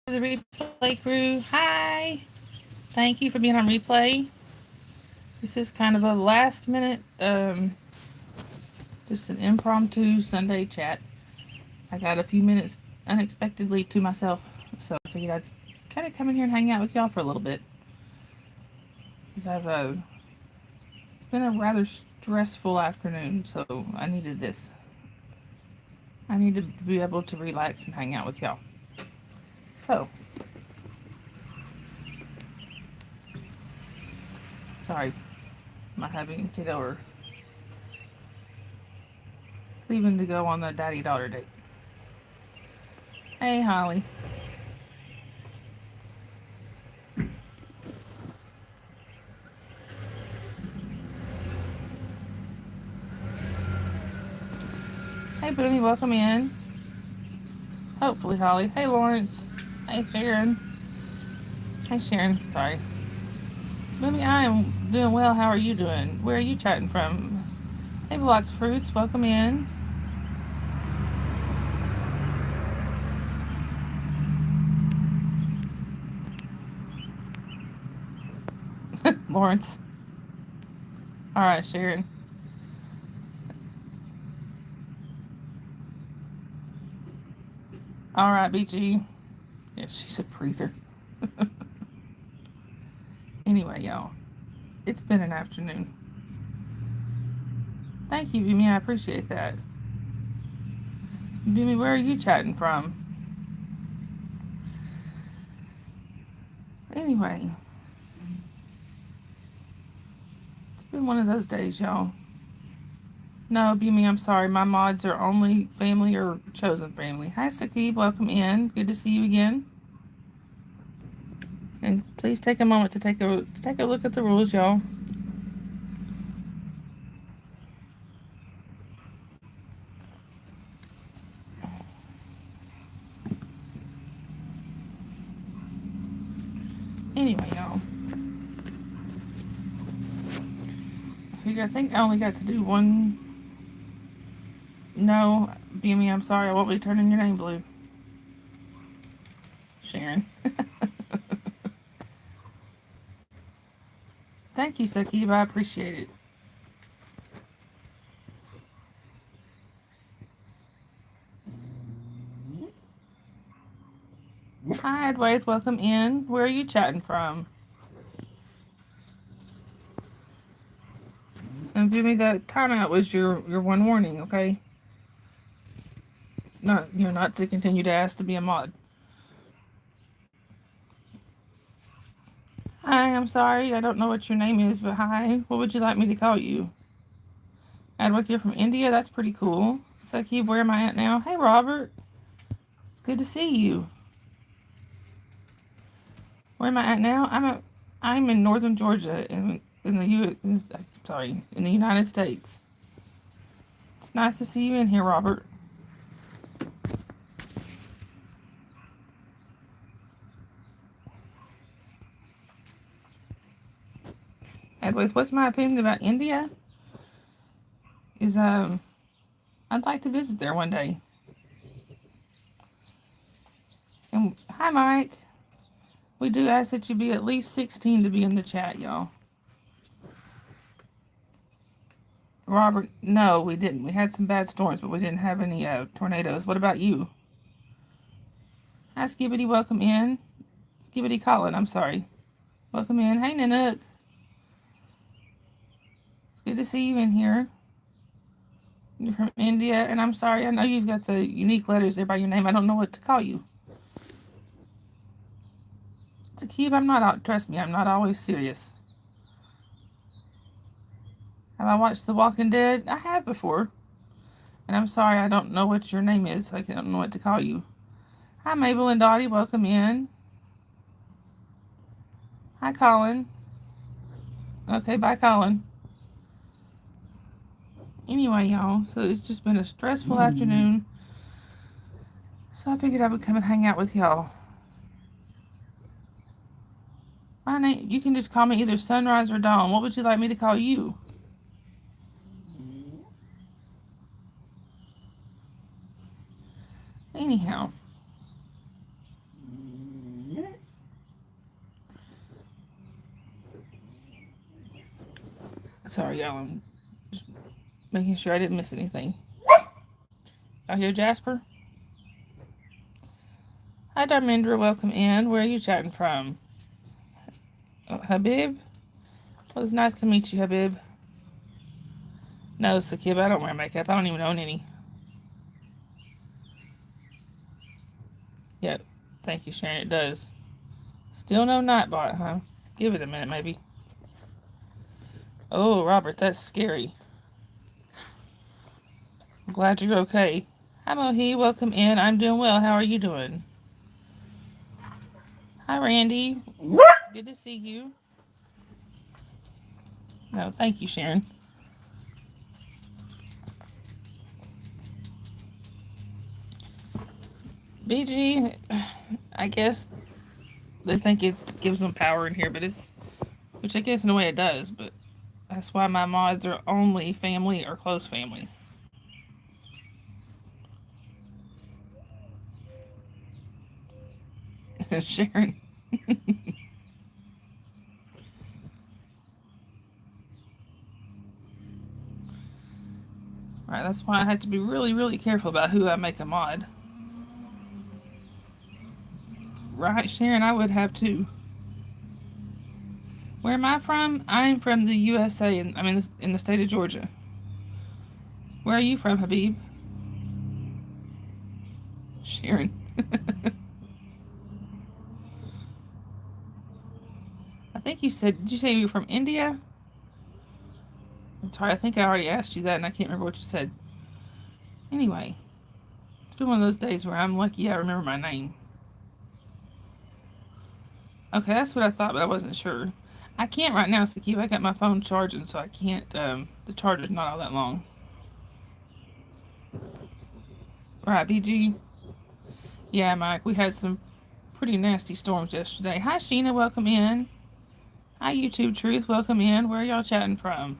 The replay crew. Hi. Thank you for being on replay. This is kind of a last minute, just an impromptu Sunday chat. I got a few minutes unexpectedly to myself, so I figured I'd kind of come in here and hang out with y'all for a little bit. Because it's been a rather stressful afternoon, so I needed this. I need to be able to relax and hang out with y'all. So, sorry, my hubby and kiddo are leaving to go on the daddy-daughter date. Hey, Holly. Hey, Booney, welcome in. Hopefully, Holly. Hey, Lawrence. Hey, Sharon. Hey, Sharon. Sorry. Booney, I am doing well. How are you doing? Where are you chatting from? Hey, Blocks Fruits, welcome in. Lawrence. All right, Sharon. All right, BG. Yeah, she's a breather. Anyway, y'all, it's been an afternoon. Thank you, Bimi. I appreciate that. Bimi, where are you chatting from? Anyway, it's been one of those days, y'all. No, Bimi, I'm sorry. My mods are only family or chosen family. Hi, Sakib. Welcome in. Good to see you again. And please take a moment to take a look at the rules, y'all. Anyway, y'all. I think I only got to do one. No, Bimi, I'm sorry. I won't be turning your name blue. Sharon. Thank you, Sakib. I appreciate it. Hi, Edways. Welcome in. Where are you chatting from? And Bimi, that timeout was your one warning, okay? Not to continue to ask to be a mod. Hi, I'm sorry. I don't know what your name is, but hi. What would you like me to call you? Edward, you're from India? That's pretty cool. Sakib, where am I at now? Hey, Robert. It's good to see you. Where am I at now? I'm in northern Georgia in the in the United States. It's nice to see you in here, Robert. Anyways, what's my opinion about India? Is I'd like to visit there one day. And hi, Mike. We do ask that you be at least 16 to be in the chat, y'all. Robert, no, we didn't. We had some bad storms, but we didn't have any tornadoes. What about you? Hi, Skibbity. Welcome in. Skibbity Colin. I'm sorry. Welcome in. Hey, Nanook. It's good to see you in here. You're from India, and I'm sorry. I know you've got the unique letters there by your name. I don't know what to call you. Sakib, I'm not. Trust me, I'm not always serious. Have I watched The Walking Dead? I have before. And I'm sorry, I don't know what your name is, so I don't know what to call you. Hi, Mabel and Dottie. Welcome in. Hi, Colin. Okay, bye, Colin. Anyway, y'all, so it's just been a stressful afternoon. So I figured I would come and hang out with y'all. My name, you can just call me either Sunrise or Dawn. What would you like me to call you? Anyhow. Sorry, y'all. I'm just making sure I didn't miss anything. I hear Jasper. Hi, Darmindra. Welcome in. Where are you chatting from? Oh, Habib? Well, it's nice to meet you, Habib. No, Sakib, I don't wear makeup. I don't even own any. Yep. Thank you, Sharon. It does. Still no Nightbot, huh? Give it a minute, maybe. Oh, Robert, that's scary. I'm glad you're okay. Hi, Mohi. Welcome in. I'm doing well. How are you doing? Hi, Randy. Good to see you. No, thank you, Sharon. BG, I guess they think it gives them power in here, but which I guess in a way it does, but that's why my mods are only family or close family. Sharon. Right, that's why I have to be really, really careful about who I make a mod. Right, Sharon, I would have too. Where am I from? I'm from the USA, and I mean in the state of Georgia. Where are you from, Habib? Sharon. I think you said, did you say you were from India? I'm sorry, I think I already asked you that, and I can't remember what you said. Anyway, it's been one of those days where I'm lucky I remember my name. Okay, that's what I thought, but I wasn't sure. I can't right now, Sakib. I got my phone charging, so I can't, the charger's not all that long. Right, BG? Yeah, Mike, we had some pretty nasty storms yesterday. Hi, Sheena, welcome in. Hi, YouTube Truth, welcome in. Where are y'all chatting from?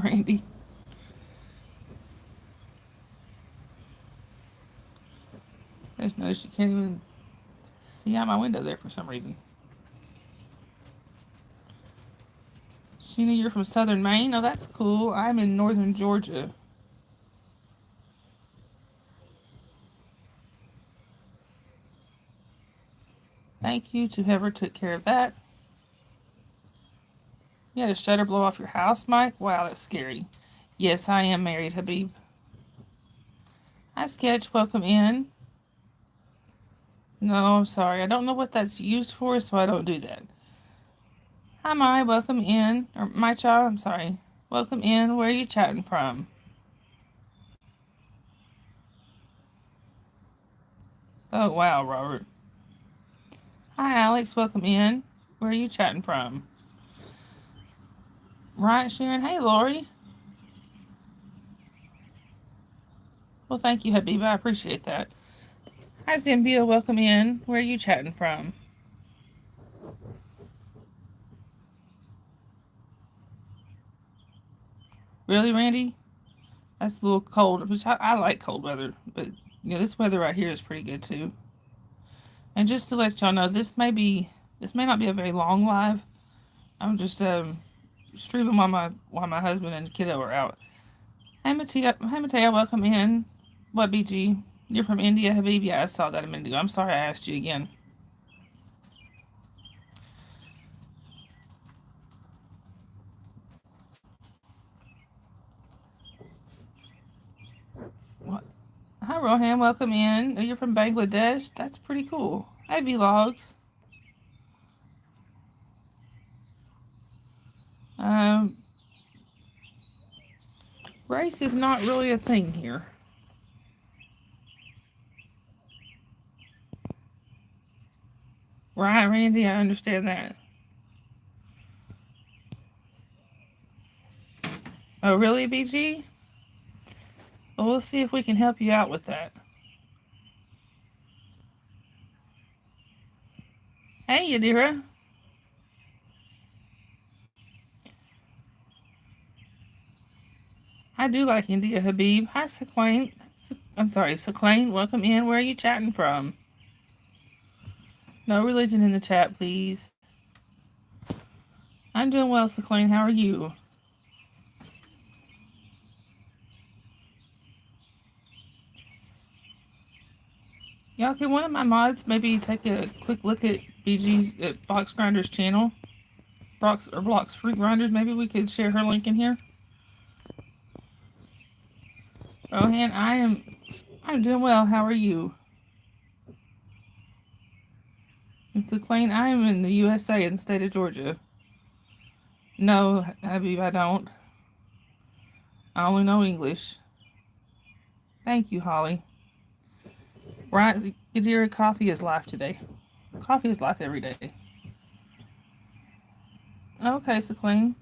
Randy. I just noticed you can't even see out my window there for some reason. Sheena, you're from southern Maine? Oh, that's cool. I'm in northern Georgia. Thank you to whoever took care of that. You had a shutter blow off your house, Mike? Wow, that's scary. Yes, I am married, Habib. Hi, Sketch. Welcome in. No, I'm sorry. I don't know what that's used for, so I don't do that. Hi, Mai. Welcome in. Or my child, I'm sorry. Welcome in. Where are you chatting from? Oh, wow, Robert. Hi, Alex. Welcome in. Where are you chatting from? Right, Sharon. Hey, Lori. Well, thank you, Habib. I appreciate that. Hi, Zimbia. Welcome in. Where are you chatting from? Really, Randy? That's a little cold, which I like cold weather, but this weather right here is pretty good too. And just to let y'all know, this may not be a very long live. I'm just streaming while my husband and kiddo are out. Hey Mateo, welcome in. What, BG? You're from India, Habib? Yeah, I saw that a minute ago. I'm sorry I asked you again. What? Hi Rohan, welcome in. Oh, you're from Bangladesh? That's pretty cool. Hi Vlogs. Um, Race is not really a thing here. Right, Randy? I understand that. Oh, really, BG? Well, we'll see if we can help you out with that. Hey, Yadira. I do like India, Habib. Hi, Sequane. I'm sorry, Sequane. Welcome in. Where are you chatting from? No religion in the chat, please. I'm doing well, Seclaine. How are you? Y'all, can one of my mods maybe take a quick look at BG's Box Grinder's channel? Blocks Fruit Grinders. Maybe we could share her link in here. Rohan, I'm doing well. How are you? And Seclaine, I am in the USA in the state of Georgia. No, Habib, I don't. I only know English. Thank you, Holly. Right, Yadira, coffee is life today. Coffee is life every day. Okay, Seclaine.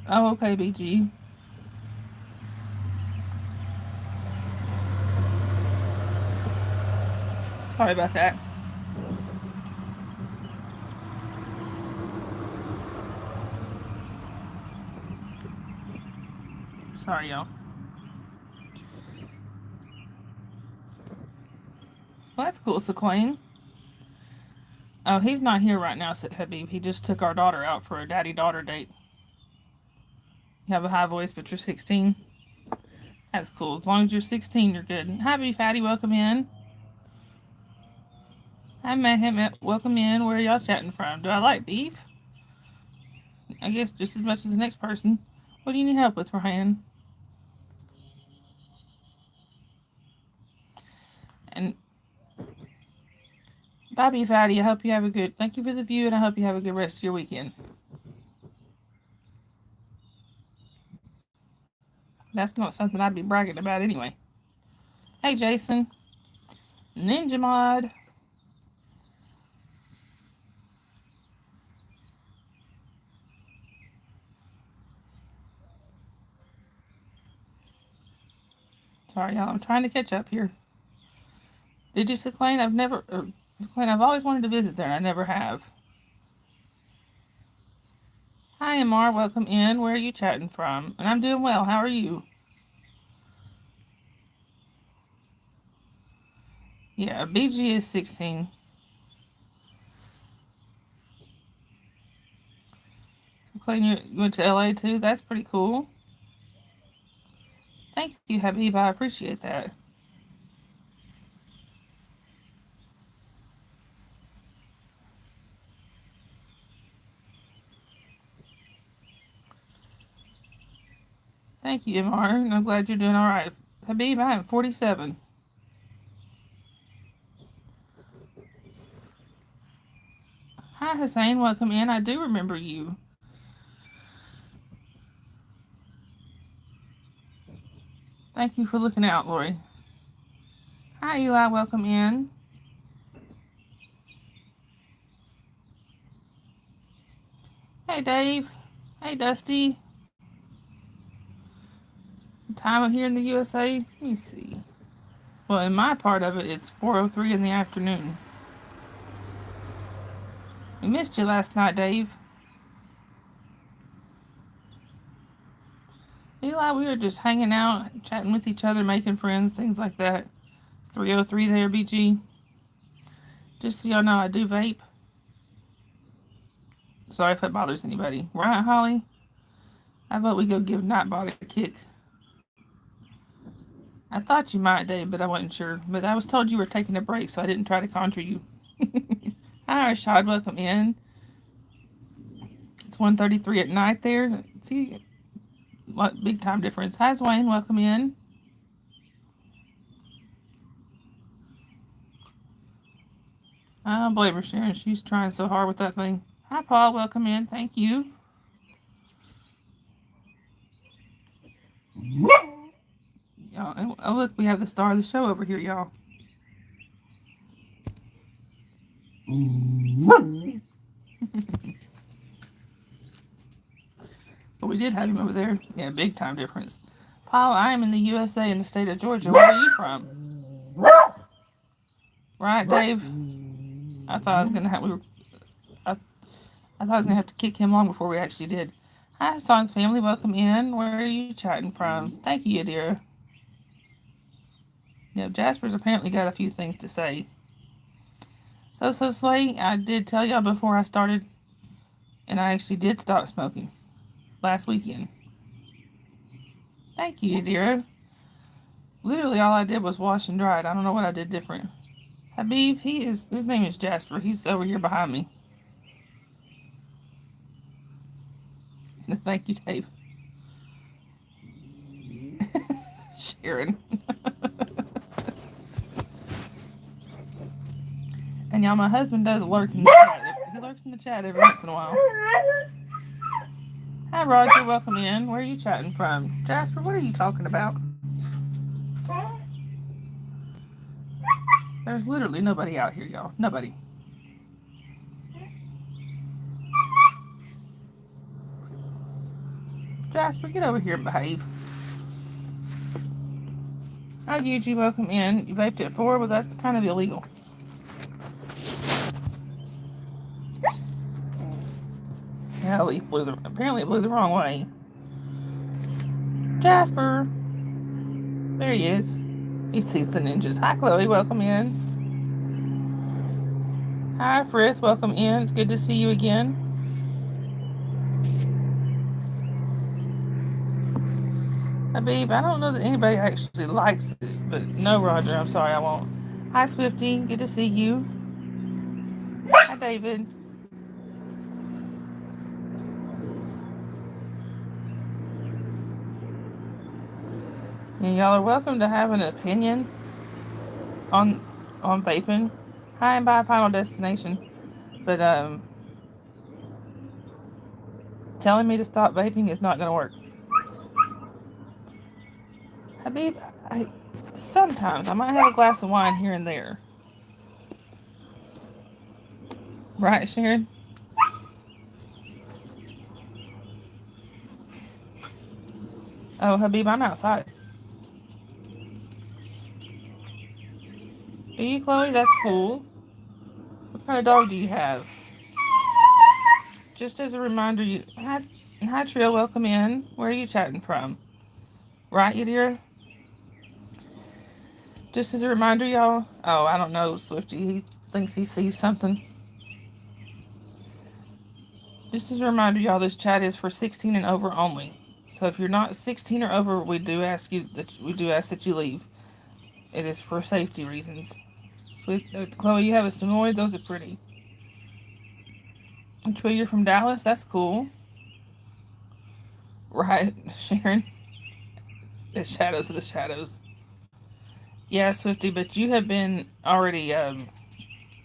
Oh, okay, BG. Sorry about that. Sorry, y'all. Well, that's cool, Seclaine. Oh, he's not here right now, Habib. He just took our daughter out for a daddy-daughter date. You have a high voice, but you're 16. That's cool. As long as you're 16, you're good. Hi, Beef Fatty. Welcome in. Hi, Mehmet. Welcome in. Where are y'all chatting from? Do I like beef? I guess just as much as the next person. What do you need help with, Ryan? And bye, Beef Fatty. I hope you have a good... Thank you for the view, and I hope you have a good rest of your weekend. That's not something I'd be bragging about anyway. Hey, Jason. Ninja Mod. Sorry, y'all. I'm trying to catch up here. Did you, Seclaine? I've always wanted to visit there, and I never have. Hi, Amar. Welcome in. Where are you chatting from? And I'm doing well. How are you? Yeah, BG is 16. Seclaine, you went to LA too? That's pretty cool. Thank you, Habib. I appreciate that. Thank you, Amar. I'm glad you're doing all right. Habib, I am 47. Hi, Hussein. Welcome in. I do remember you. Thank you for looking out, Lori. Hi, Eli. Welcome in. Hey, Dave. Hey, Dusty. Time here in the USA? Let me see. Well, in my part of it, it's 4:03 in the afternoon. We missed you last night, Dave. Eli, we were just hanging out, chatting with each other, making friends, things like that. It's 3:03 there, BG. Just so y'all know, I do vape. Sorry if that bothers anybody. Right, Holly? How about we go give Nightbot a kick? I thought you might, Dave, but I wasn't sure. But I was told you were taking a break, so I didn't try to conjure you. Hi, Rashad. Welcome in. It's 1:33 at night there. See, what big time difference. Hi, Wayne. Welcome in. I don't blame her, Sharon. She's trying so hard with that thing. Hi, Paul. Welcome in. Thank you. Y'all, oh, look, we have the star of the show over here, y'all. But we did have him over there. Yeah, big time difference. Paul, I am in the USA in the state of Georgia. Where are you from? Right, Dave? I thought I was gonna have I thought I was gonna have to kick him long before we actually did. Hi, Hassan's family. Welcome in. Where are you chatting from? Thank you, Yadira. Yeah, Jasper's apparently got a few things to say. So Slay, I did tell y'all before I started, and I actually did stop smoking last weekend. Thank you, Adira. Literally all I did was wash and dry it. I don't know what I did different. Habib, his name is Jasper. He's over here behind me. Thank you, Dave. Sharon. And y'all, my husband does lurk in the chat. He lurks in the chat every once in a while. Hi, Roger. Welcome in. Where are you chatting from? Jasper, what are you talking about? There's literally nobody out here, y'all. Nobody. Jasper, get over here and behave. Hi, Yuji. Welcome in. You vaped at 4, but that's kind of illegal. Yeah, Leaf apparently blew the wrong way. Jasper. There he is. He sees the ninjas. Hi, Chloe. Welcome in. Hi, Frith. Welcome in. It's good to see you again. Habib, I don't know that anybody actually likes it, but no, Roger. I'm sorry, I won't. Hi, Swifty. Good to see you. Hi, David. And y'all are welcome to have an opinion on vaping. Hi, and by Final Destination. But telling me to stop vaping is not going to work. Habib, sometimes I might have a glass of wine here and there. Right, Sharon? Oh, Habib, I'm outside. Do you, Chloe? That's cool. What kind of dog do you have? Just as a reminder, hi Trill, welcome in. Where are you chatting from? Right, you dear? Just as a reminder, y'all. Oh, I don't know, Swifty. He thinks he sees something. Just as a reminder, y'all, this chat is for 16 and over only. So if you're not 16 or over, we do ask that you leave. It is for safety reasons. Chloe, you have a Samoyed. Those are pretty. And Trill, you're from Dallas. That's cool. Right, Sharon? The shadows of the shadows. Yeah, Swifty, but you have been already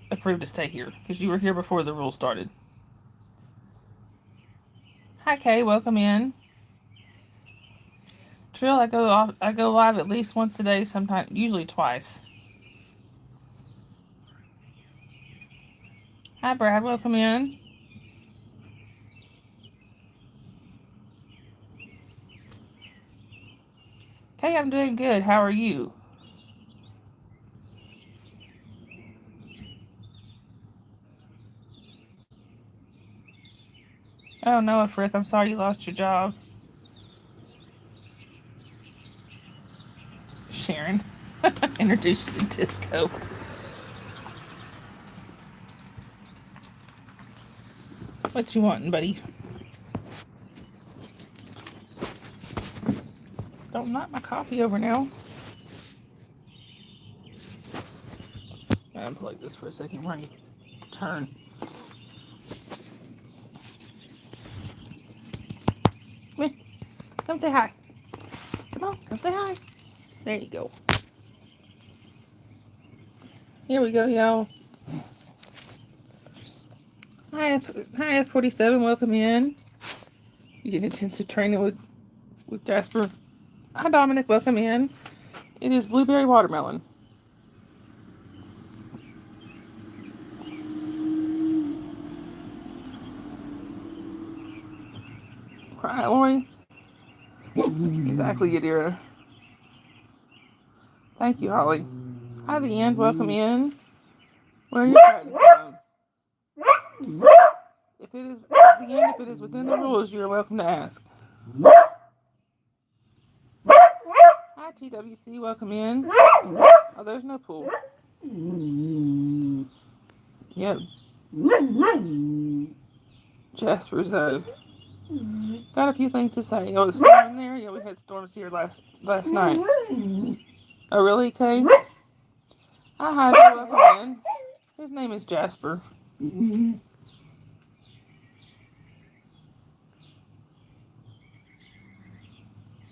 approved to stay here because you were here before the rule started. Hi, Kay. Welcome in. Trill, I go live at least once a day, sometimes usually twice. Hi, Brad. Welcome in. Kay, I'm doing good. How are you? Oh, no, Frith. I'm sorry you lost your job. Sharon. Introduce you to disco. What you wanting, buddy? Don't knock my coffee over now. I'll unplug this for a second. We're going to turn. Come here. Come say hi. Come on. Come say hi. There you go. Here we go, y'all. Hi, F47. Welcome in. You get intensive training with Jasper. Hi, Dominic. Welcome in. It is blueberry watermelon. Right, Lori? Exactly, Yadira. Thank you, Holly. Hi, the end. Welcome in. Where are you from? If it is within the rules, you're welcome to ask. Hi, TWC. Welcome in. Oh, there's no pool. Yep. Jasper's got a few things to say. Oh, it's storming there? Yeah, we had storms here last night. Oh, really, Kay? Hi, welcome in. His name is Jasper.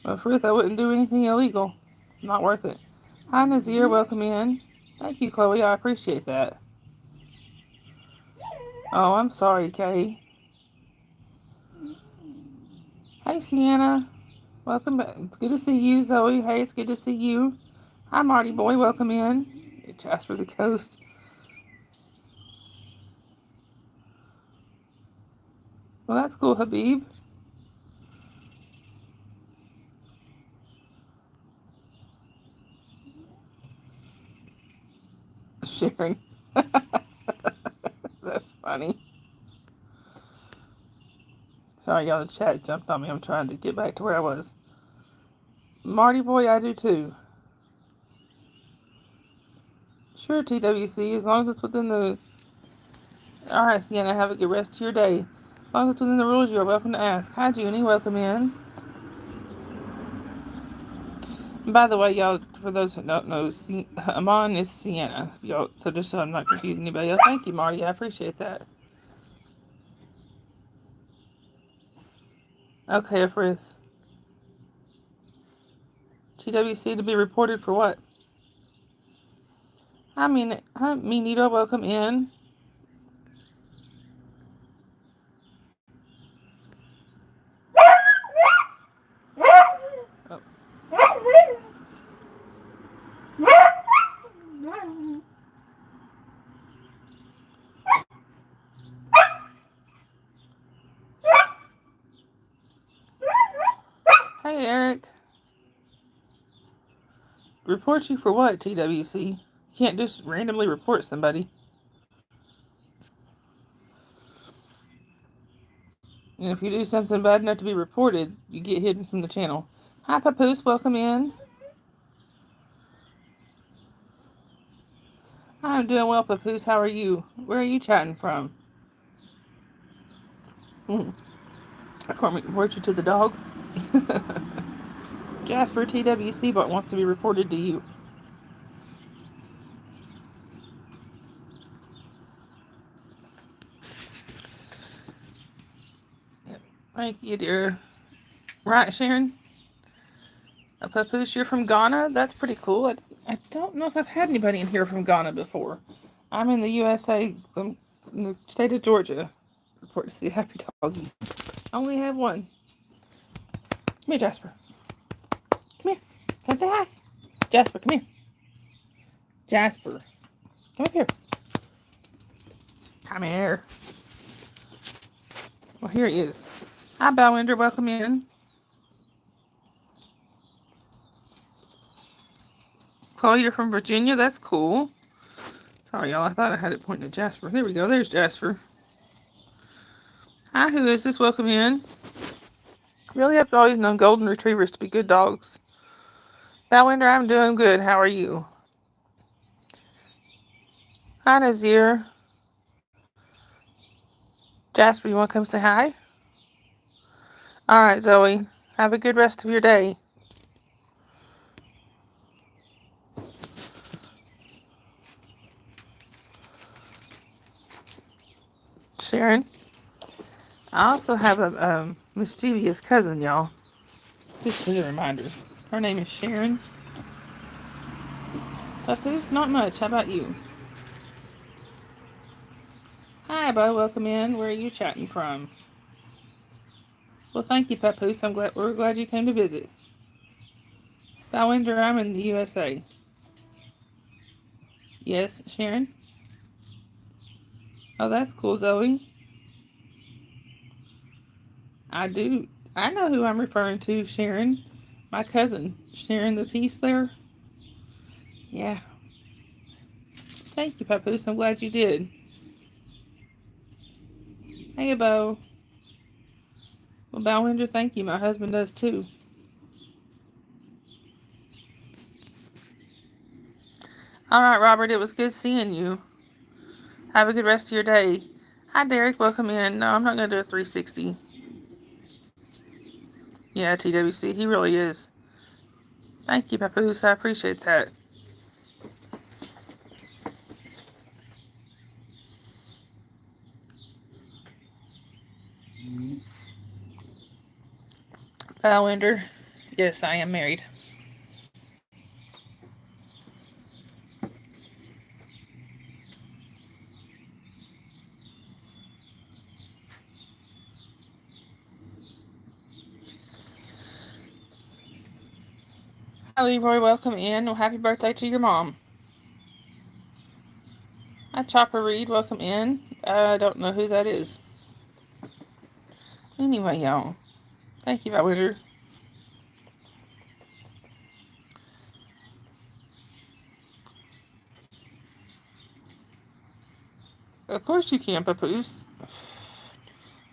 Well, Ruth, I wouldn't do anything illegal. It's not worth it. Hi, Nazir. Welcome in. Thank you, Chloe. I appreciate that. Oh, I'm sorry, Kay. Hey, Sienna. Welcome back. It's good to see you, Zoe. Hey, it's good to see you. Hi, Marty boy. Welcome in. Jasper the Coast. Well, that's cool, Habib. Sharing. That's funny. Sorry, y'all. The chat jumped on me. I'm trying to get back to where I was. Marty boy, I do too. Sure, TWC, as long as it's within the... Alright, Sienna, have a good rest of your day. As long as it's within the rules, you're welcome to ask. Hi, Junie, welcome in. And by the way, y'all, for those who don't know, Amon is Sienna. Y'all, so just so I'm not confusing anybody else. Thank you, Marty, I appreciate that. Okay, Frith. TWC to be reported for what? Hi, Nito, welcome in. Oh. Hey, Eric. Report you for what, TWC? You can't just randomly report somebody. And if you do something bad enough to be reported, you get hidden from the channel. Hi, Papoose. Welcome in. Hi, I'm doing well, Papoose. How are you? Where are you chatting from? I can't report you to the dog. Jasper TWC but wants to be reported to you. Yep. Thank you, dear. Right, Sharon? A Papoose, you're from Ghana? That's pretty cool. I don't know if I've had anybody in here from Ghana before. I'm in the USA, in the state of Georgia. Report to see a happy doggy. I only have one. Come here, Jasper. Come here. Come say hi. Jasper, come here. Jasper. Come up here. Come here. Well, here he is. Hi, Balwinder. Welcome in. Chloe, you're from Virginia? That's cool. Sorry, y'all. I thought I had it pointing at Jasper. There we go. There's Jasper. Hi, who is this? Welcome in. Really have to always known golden retrievers to be good dogs. Balwinder, I'm doing good. How are you? Hi, Nazir. Jasper, you want to come say hi? All right, Zoe. Have a good rest of your day. Sharon. I also have a mischievous cousin, y'all. Just as a reminder. Her name is Sharon. Papoose, not much. How about you? Hi, Bo. Welcome in. Where are you chatting from? Well, thank you, Papoose. We're glad you came to visit. Balwinder, I'm in the USA. Yes, Sharon? Oh, that's cool, Zoe. I do. I know who I'm referring to, Sharon. My cousin. Sharon the Peace there. Yeah. Thank you, Papoose. I'm glad you did. Hey, Bo. Well, Balwinder, thank you. My husband does too. All right, Robert. It was good seeing you. Have a good rest of your day. Hi, Derek. Welcome in. No, I'm not going to do a 360. Yeah, TWC. He really is. Thank you, Papoose. I appreciate that. Balwinder. Yes, I am married. Hi, Leroy. Welcome in. Well, happy birthday to your mom. Hi, Chopper Reed. Welcome in. I don't know who that is. Anyway, y'all. Thank you, Balwinder. Of course you can, Papoose.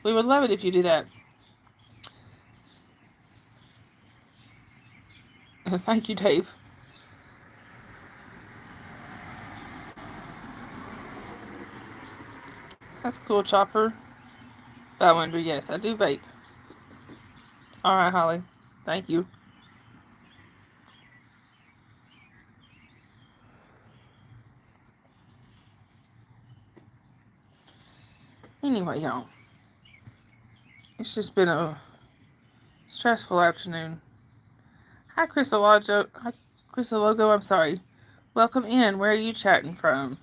We would love it if you do that. Thank you, Dave. That's cool, Chopper. Balwinder, yes, I do vape. Alright, Holly. Thank you. Anyway, y'all. It's just been a stressful afternoon. Hi, Chrisologo. Hi, Chrisologo. I'm sorry. Welcome in. Where are you chatting from?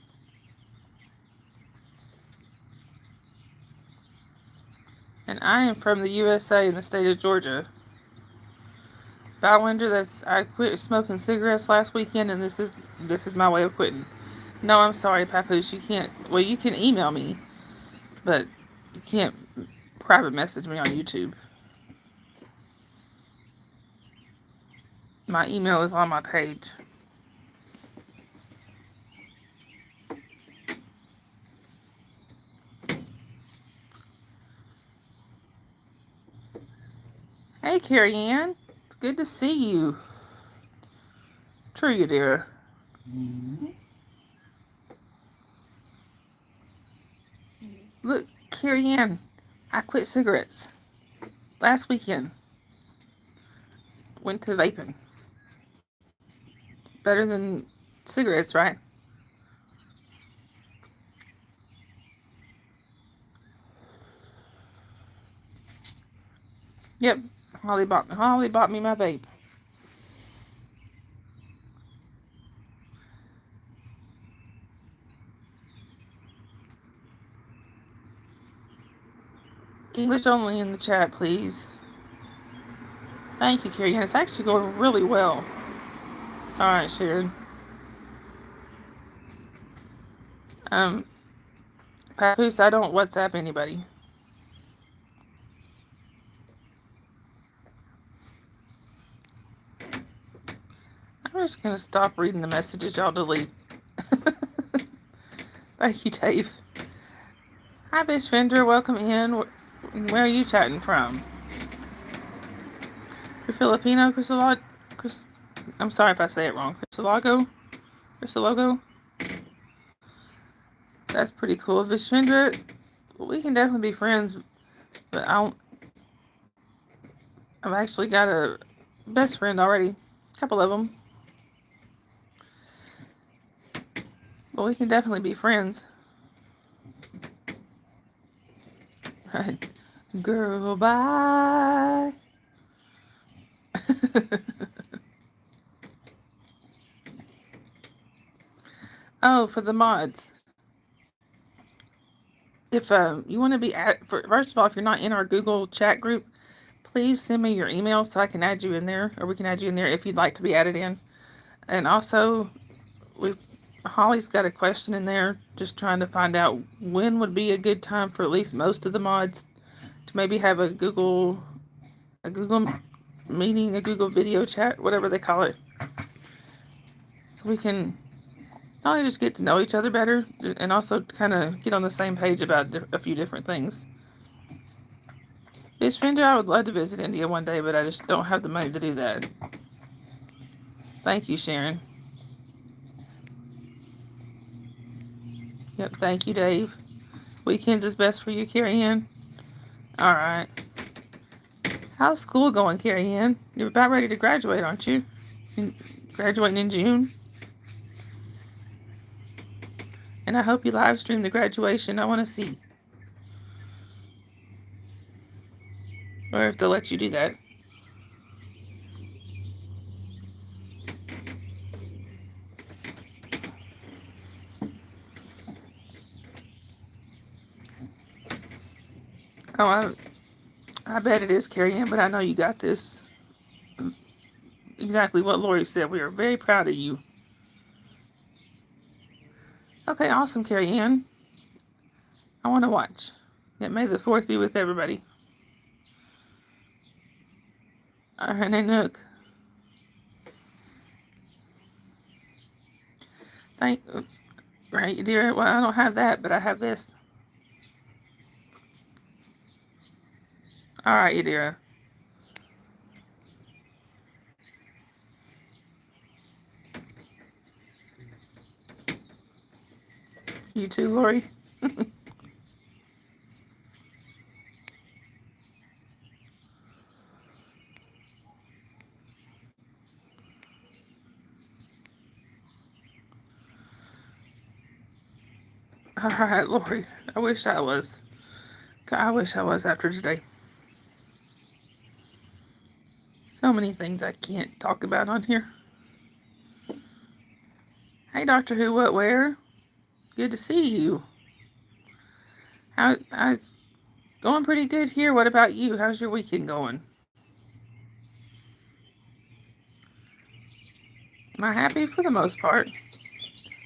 And I am from the USA in the state of Georgia. Balwinder, I quit smoking cigarettes last weekend, and this is my way of quitting. No, I'm sorry, Papoose. You can't. Well, you can email me, but you can't private message me on YouTube. My email is on my page. Hey, Carrie Ann. It's good to see you. True, you dear. Look, Carrie Ann, I quit cigarettes last weekend. Went to vaping. Better than cigarettes, right? Yep. Holly bought me my vape. English only in the chat, please. Thank you, Carrie Ann. It's actually going really well. Alright, Sharon. Papoose, I don't WhatsApp anybody. I'm just gonna stop reading the messages y'all delete. Thank you, Dave. Hi, Bish Fender. Welcome in. Where are you chatting from? You're Filipino, I'm sorry if I say it wrong. Crisologo? That's pretty cool. Vishvendra, we can definitely be friends, but I've actually got a best friend already. A couple of them. But we can definitely be friends. Girl, bye. Oh, for the mods. If you want to be first of all, if you're not in our Google chat group, please send me your email so I can add you in there, or we can add you in there if you'd like to be added in. And also, Holly's got a question in there, just trying to find out when would be a good time for at least most of the mods to maybe have a Google meeting, a Google video chat, whatever they call it, so we can not only just get to know each other better, and also kind of get on the same page about a few different things. Miss Fender, I would love to visit India one day, but I just don't have the money to do that. Thank you, Sharon. Yep, thank you, Dave. Weekends is best for you, Carrie Ann? Alright. How's school going, Carrie Ann? You're about ready to graduate, aren't you? Graduating in June? And I hope you live stream the graduation. I want to see. Or if they'll let you do that. Oh, I bet it is, Carrie Ann, but I know you got this. Exactly what Lori said. We are very proud of you. Okay, awesome, Carrie Ann. I want to watch. Yeah, may the 4th be with everybody. Alright, Nook. Right, dear. Well, I don't have that, but I have this. Alright, Yadira. You too, Lori. Alright, Lori. I wish I was. I wish I was after today. So many things I can't talk about on here. Hey, Doctor Who, what, where? Good to see you. How's going pretty good here. What about you? How's your weekend going? Am I happy? For the most part. A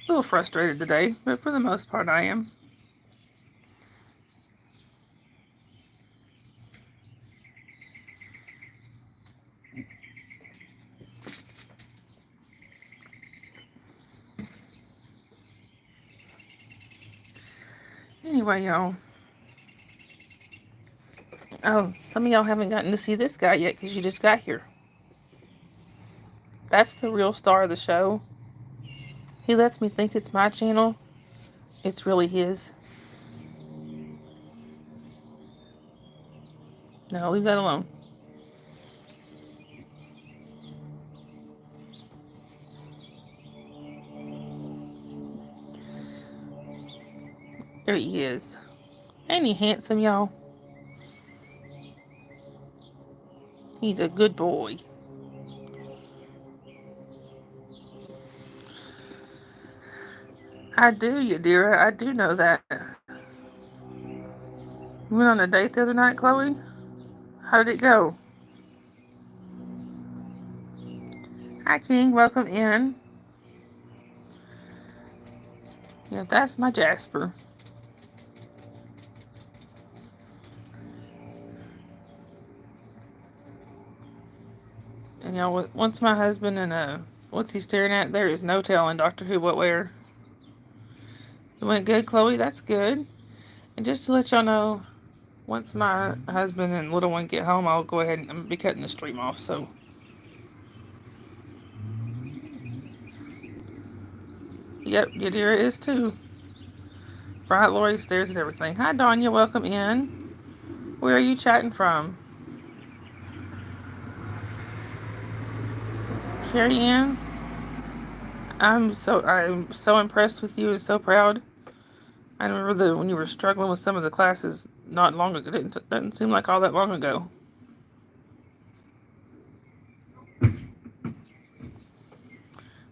little frustrated today, but for the most part I am. Anyway, y'all. Oh, some of y'all haven't gotten to see this guy yet because you just got here. That's the real star of the show. He lets me think it's my channel. It's really his. No, leave that alone. There he is. Ain't he handsome, y'all? He's a good boy. I do, Yadira. I do know that. You went on a date the other night, Chloe? How did it go? Hi, King. Welcome in. Yeah, that's my Jasper. And y'all, once my husband and what's he staring at? There is no telling Doctor Who what where. It went good, Chloe. That's good. And just to let y'all know, once my husband and little one get home, I'll go ahead and I'm be cutting the stream off. So, yep, Yadira is too. Bright Lori stares at everything. Hi, Danya. Welcome in. Where are you chatting from? Carrie Ann. I'm so impressed with you and so proud. I remember when you were struggling with some of the classes not long ago. It doesn't seem like all that long ago.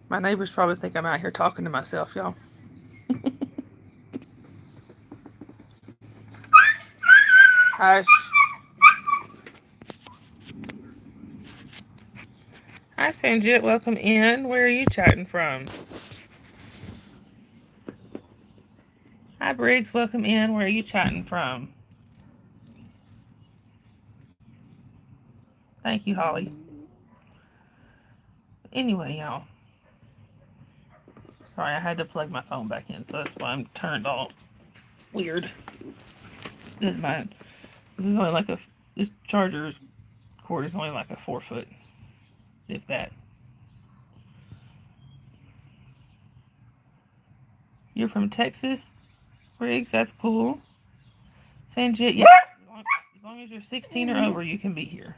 My neighbors probably think I'm out here talking to myself, y'all. Hush. Hi, Sanjit. Welcome in. Where are you chatting from? Hi, Briggs. Welcome in. Where are you chatting from? Thank you, Holly. Anyway, y'all. Sorry, I had to plug my phone back in, so that's why I'm turned all weird. This is only like this charger cord is only like a 4 foot, if that. You're from Texas? Briggs, that's cool. Sanjit, yes. As long as you're 16 or over, you can be here.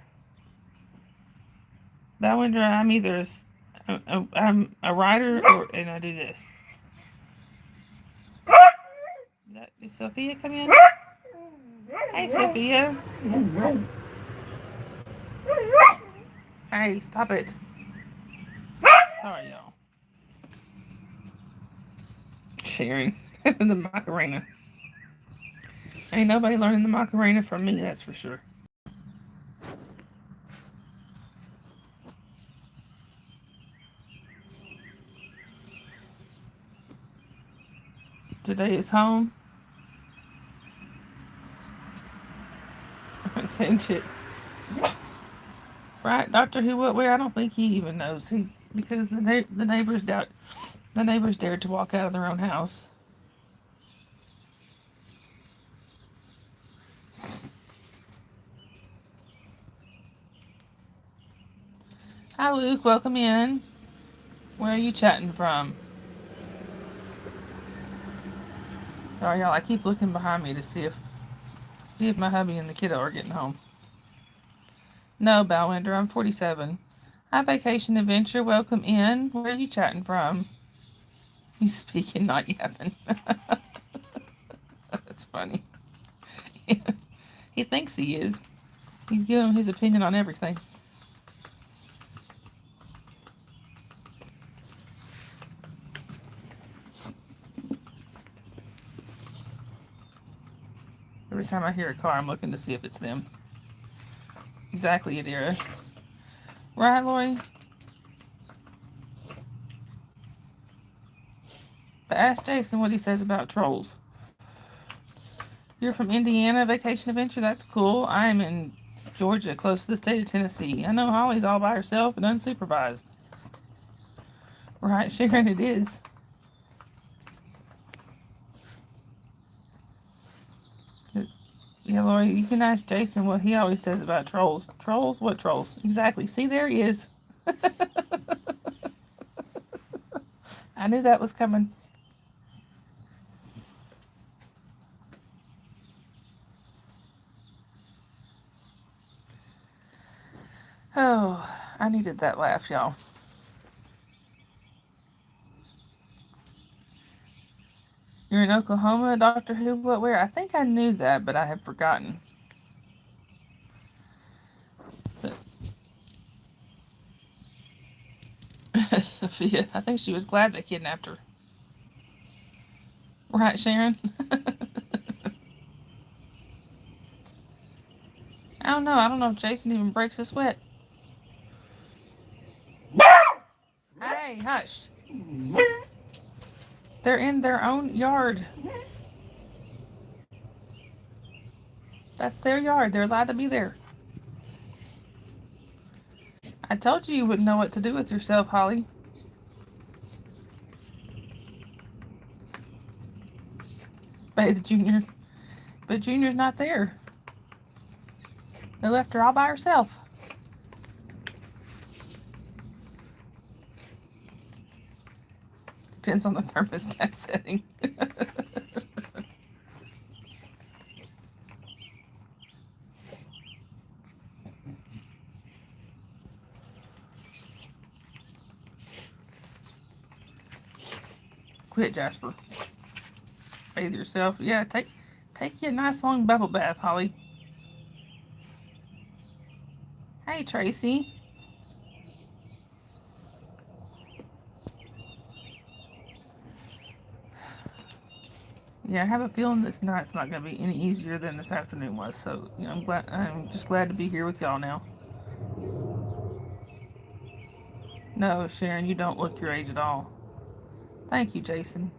Balwinder, I'm either I'm a writer and I do this. Is Sophia come in? Hey, Sophia. Hey, stop it. Sorry, y'all. Sharing the Macarena. Ain't nobody learning the Macarena from me, that's for sure. Today is home. Same shit. Right, Doctor Who, what, where? I don't think he even knows. Because the neighbors dared to walk out of their own house. Hi, Luke. Welcome in. Where are you chatting from? Sorry, y'all. I keep looking behind me to see if my hubby and the kiddo are getting home. No, Balwinder. I'm 47. Hi, Vacation Adventure. Welcome in. Where are you chatting from? He's speaking, not yapping. That's funny. He thinks he is. He's giving him his opinion on everything. Every time I hear a car, I'm looking to see if it's them. Exactly, Adira. Right, Lori? But ask Jason what he says about trolls. You're from Indiana, Vacation Adventure? That's cool. I'm in Georgia, close to the state of Tennessee. I know Holly's all by herself and unsupervised. Right, Sharon, it is. Yeah, Lori, you can ask Jason what he always says about trolls. Trolls? What trolls? Exactly. See, there he is. I knew that was coming. Oh, I needed that laugh, y'all. You're in Oklahoma, Doctor Who? What, where? I think I knew that, but I have forgotten. Sophia, I think she was glad they kidnapped her. Right, Sharon? I don't know. I don't know if Jason even breaks a sweat. Hey, hush. They're in their own yard. That's their yard. They're allowed to be there. I told you wouldn't know what to do with yourself, Holly. Bathe Junior. But Junior's not there. They left her all by herself. Depends on the thermostat setting. Quit, Jasper. Bathe yourself. Yeah, take you a nice long bubble bath, Holly. Hey, Tracy. Yeah, I have a feeling this night's not going to be any easier than this afternoon was. So, you know, I'm just glad to be here with y'all now. No, Sharon, you don't look your age at all. Thank you, Jason.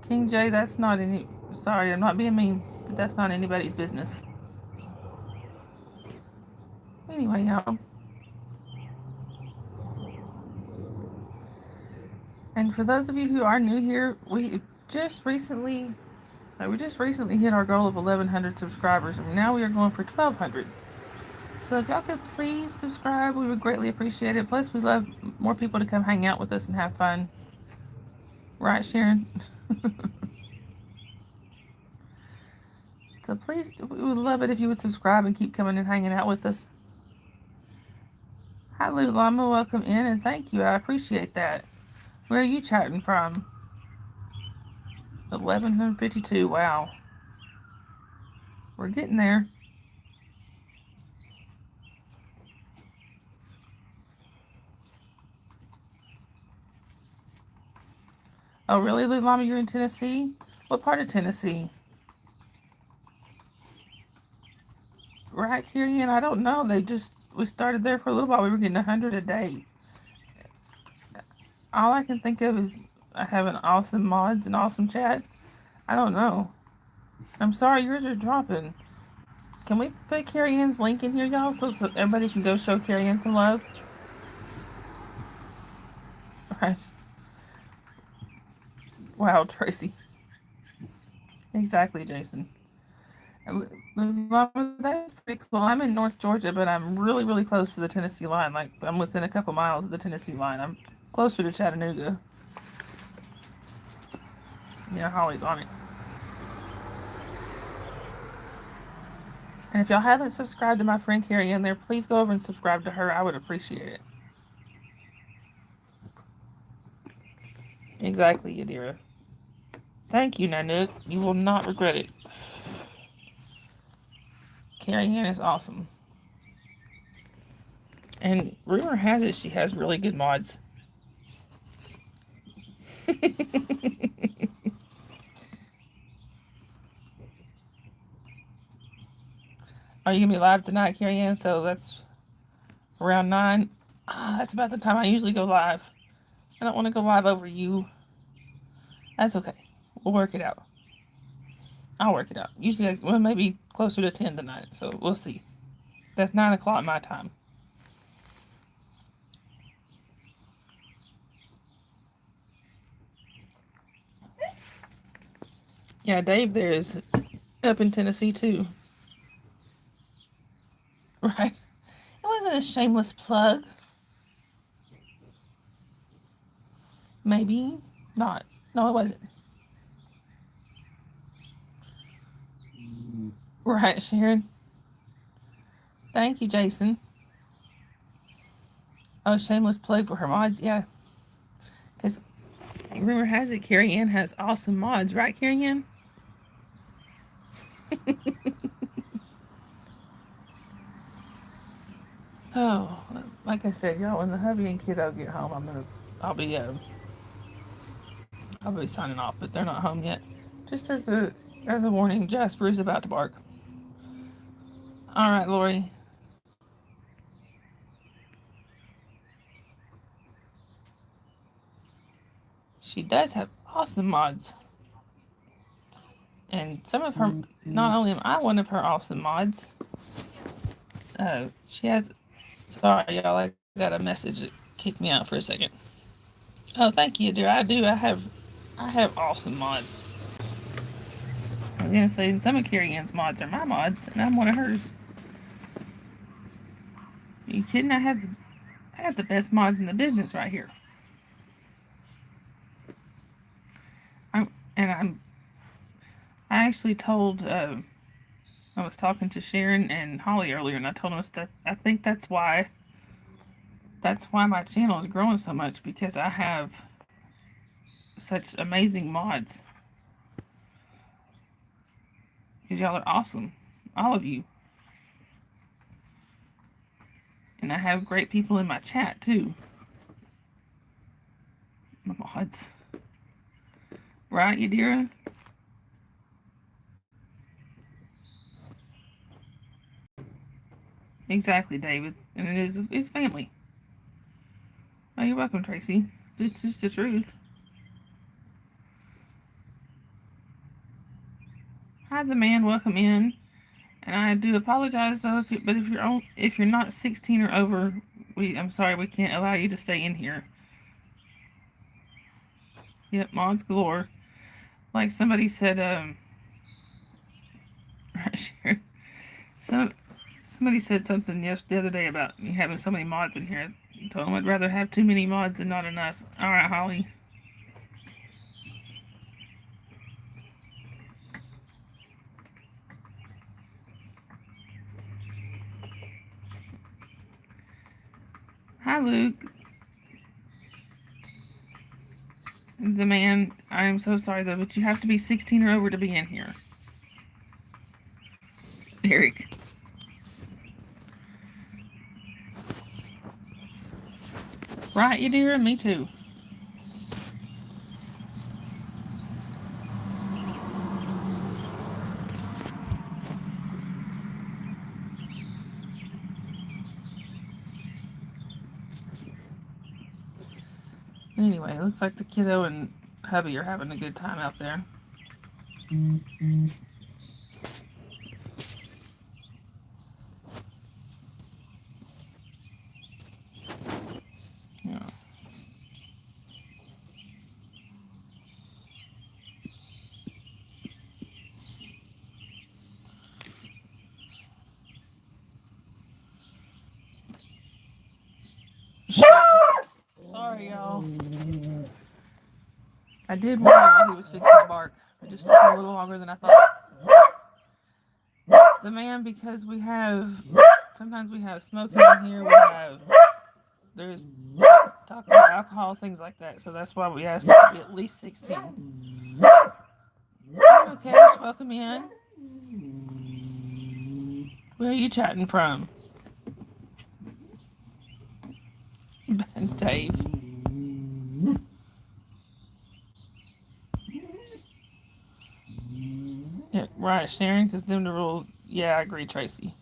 King J, that's not any... Sorry, I'm not being mean, but that's not anybody's business. Anyway, y'all. And for those of you who are new here, we just recently hit our goal of 1,100 subscribers, and now we are going for 1,200. So if y'all could please subscribe, we would greatly appreciate it. Plus, we love more people to come hang out with us and have fun. Right, Sharon? So please, we would love it if you would subscribe and keep coming and hanging out with us. Hi, Lou Llama. Welcome in and thank you. I appreciate that. Where are you chatting from? 11:52. Wow. We're getting there. Oh, really, Lou Llama? You're in Tennessee? What part of Tennessee? Right, Kirian? I don't know. We started there for a little while. We were getting 100 a day. All I can think of is I have an awesome mods and awesome chat. I don't know. I'm sorry, yours are dropping. Can we put Carrie Ann's link in here, y'all, so everybody can go show Carrie Ann some love? Right. Wow, Tracy. Exactly, Jason. That's pretty cool. I'm in North Georgia, but I'm really, really close to the Tennessee line. Like, I'm within a couple miles of the Tennessee line. I'm closer to Chattanooga. Yeah, Holly's on it. And if y'all haven't subscribed to my friend Carrie Ann there, please go over and subscribe to her. I would appreciate it. Exactly, Yadira. Thank you, Nanook. You will not regret it. Carrie Ann is awesome. And rumor has it she has really good mods. Are you going to be live tonight, Carrie Ann? So that's around 9. That's about the time I usually go live. I don't want to go live over you. That's okay. We'll work it out. I'll work it out. Usually, well, maybe closer to 10 tonight. So we'll see. That's 9 o'clock my time. Yeah, Dave there is up in Tennessee too. Right. It wasn't a shameless plug. Maybe not. No, it wasn't. Right, Sharon. Thank you, Jason. Oh, shameless plug for her mods. Yeah. Because rumor has it Carrie Ann has awesome mods. Right, Carrie Ann? Oh, like I said, y'all, when the hubby and kiddo get home, I'll be signing off, but they're not home yet. Just as a warning, Jasper is about to bark. All right, Lori. She does have awesome mods. And some of her, not only am I one of her awesome mods, she has, sorry y'all, I got a message that kicked me out for a second. Oh, thank you, dear. I do. I have awesome mods. I was gonna say some of Carrie Ann's mods are my mods, and I'm one of hers. Are you kidding? I have the best mods in the business right here. I actually told I was talking to Sharon and Holly earlier, and I told them that I think that's why my channel is growing so much, because I have such amazing mods. Because y'all are awesome, all of you, and I have great people in my chat too. My mods, right, Yadira? Exactly, David, and it's family. Oh, you're welcome, Tracy. It's just the truth. Hi, the man. Welcome in. And I do apologize though, but if you're not 16 or over, I'm sorry, we can't allow you to stay in here. Yep, mods galore. Like somebody said, some Somebody said something the other day about having so many mods in here. I told them I'd rather have too many mods than not enough. All right, Holly. Hi, Luke. The man, I am so sorry though, but you have to be 16 or over to be in here. Eric. Right, you dear, and me too. Anyway, it looks like the kiddo and hubby are having a good time out there. Yeah. Sorry, y'all. I did wonder why he was fixing to bark. It just took a little longer than I thought. The man, because sometimes we have smoking in here, there's talking about alcohol, things like that. So that's why we asked to be at least 16. Okay, welcome in. Where are you chatting from? Dave. Yeah, right, Sharon, because them the rules. Yeah, I agree, Tracy.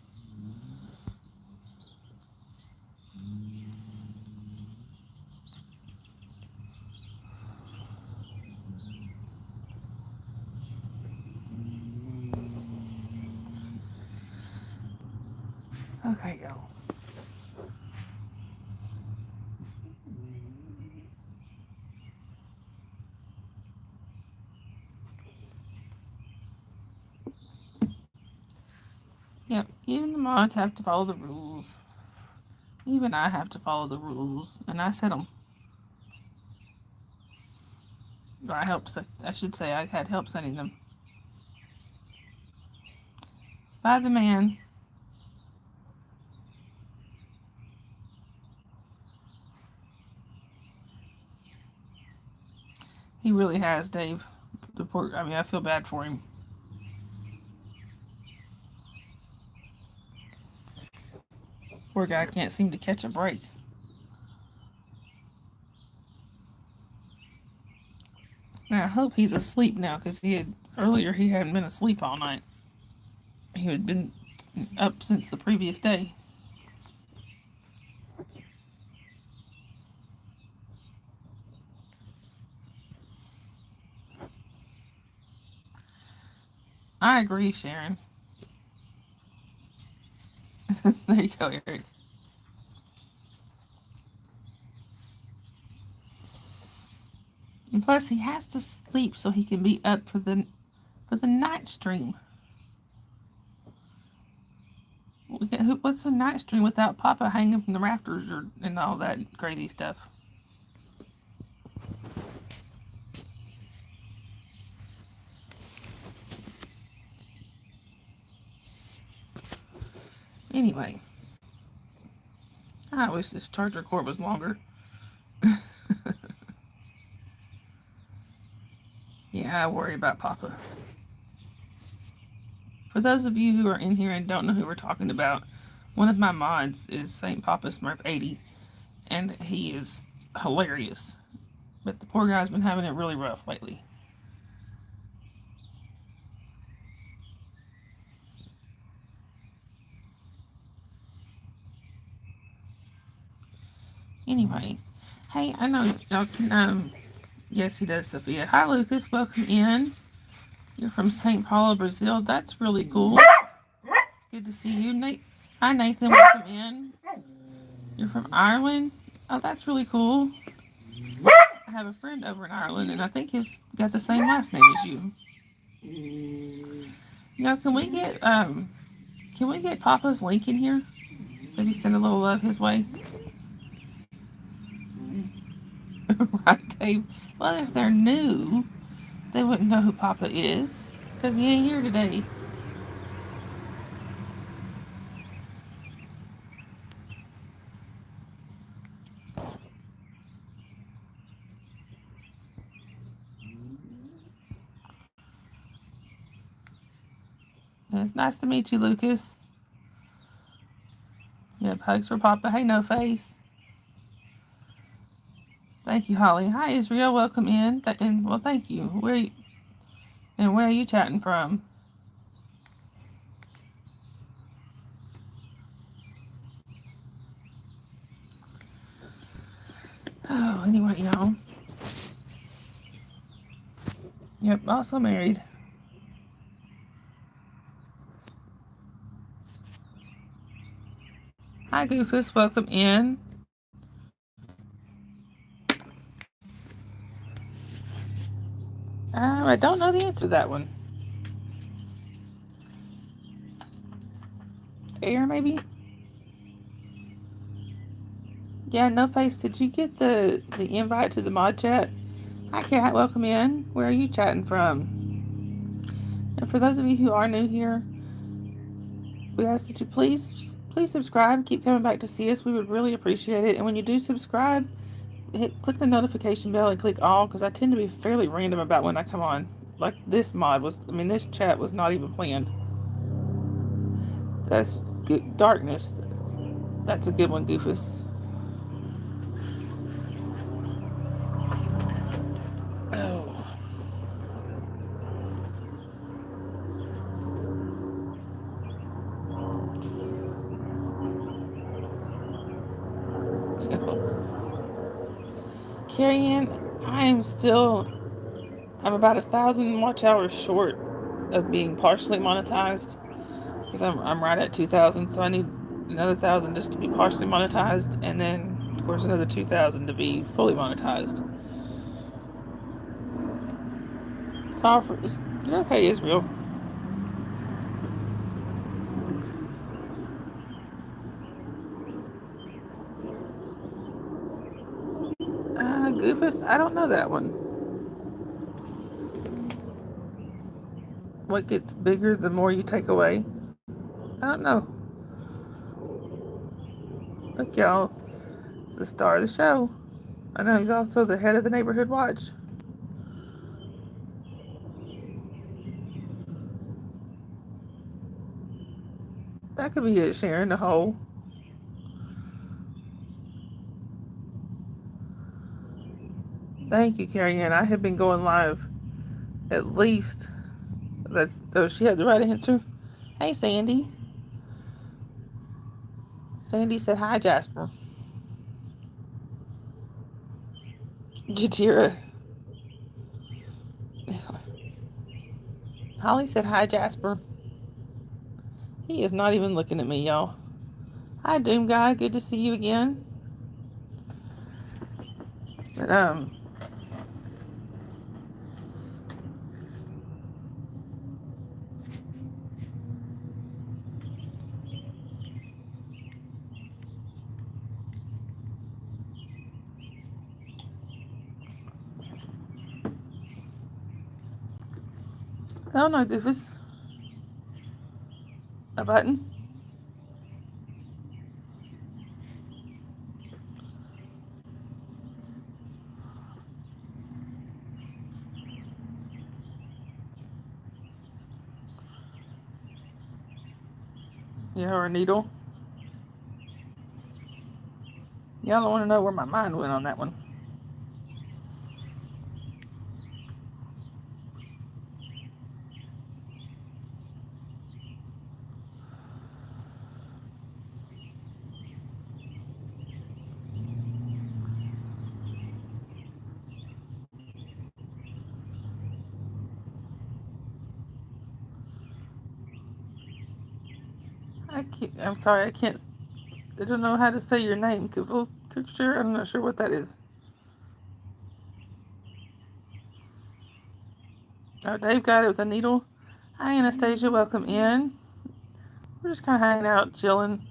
Okay, y'all. Yep, even the mods have to follow the rules. Even I have to follow the rules, and I set them. Or I should say I had help setting them. By the man. He really has, Dave. I feel bad for him. Poor guy can't seem to catch a break. Now, I hope he's asleep now, because earlier he hadn't been asleep all night. He had been up since the previous day. I agree, Sharon. There you go, Eric. And plus, he has to sleep so he can be up for the night stream. What's a night stream without Papa hanging from the rafters and all that crazy stuff? Anyway, I wish this charger cord was longer. Yeah, I worry about Papa. For those of you who are in here and don't know who we're talking about, one of my mods is St. Papa Smurf 80, and he is hilarious. But the poor guy's been having it really rough lately. Anyway, hey, I know y'all can, yes, he does, Sophia. Hi, Lucas. Welcome in. You're from St. Paulo, Brazil. That's really cool. Good to see you, Nate. Hi, Nathan. Welcome in. You're from Ireland. Oh, that's really cool. I have a friend over in Ireland, and I think he's got the same last name as you. Now, can Can we get Papa's link in here? Maybe send a little love his way. Right, Dave? Well, if they're new, they wouldn't know who Papa is because he ain't here today. It's nice to meet you, Lucas. Yep, hugs for Papa. Hey, No Face. Thank you, Holly. Hi, Israel. Welcome in. Well, thank you. Where are you chatting from? Oh, anyway, y'all. Yep, also married. Hi, Goofus. Welcome in. I don't know the answer to that one. Air, maybe? Yeah, No Face. Did you get the invite to the mod chat? Hi, Kat. Welcome in. Where are you chatting from? And for those of you who are new here, we ask that you please subscribe. Keep coming back to see us. We would really appreciate it. And when you do subscribe, click the notification bell and click all, because I tend to be fairly random about when I come on. Like this this chat was not even planned. That's good. Darkness. That's a good one, Goofus. Oh. Carrie Ann, I'm about 1,000 watch hours short of being partially monetized, because I'm right at 2,000, so I need another 1,000 just to be partially monetized, and then of course another 2,000 to be fully monetized. You're okay, Israel. Goofus, I don't know that one. What gets bigger the more you take away? I don't know. Look, y'all, it's the star of the show. I know he's also the head of the neighborhood watch. That could be it, Sharon, the hole. Thank you, Carrie Ann. I have been going live at least. She had the right answer. Hey, Sandy. Sandy said hi, Jasper. Jatira. Holly said hi, Jasper. He is not even looking at me, y'all. Hi, Doom Guy. Good to see you again. But, oh no, Doofus. A button? Yeah, or a needle? Y'all don't want to know where my mind went on that one. I'm sorry, I don't know how to say your name. Sure, I'm not sure what that is. Oh, Dave got it with a needle. Hi, Anastasia. Welcome in. We're just kind of hanging out, chilling,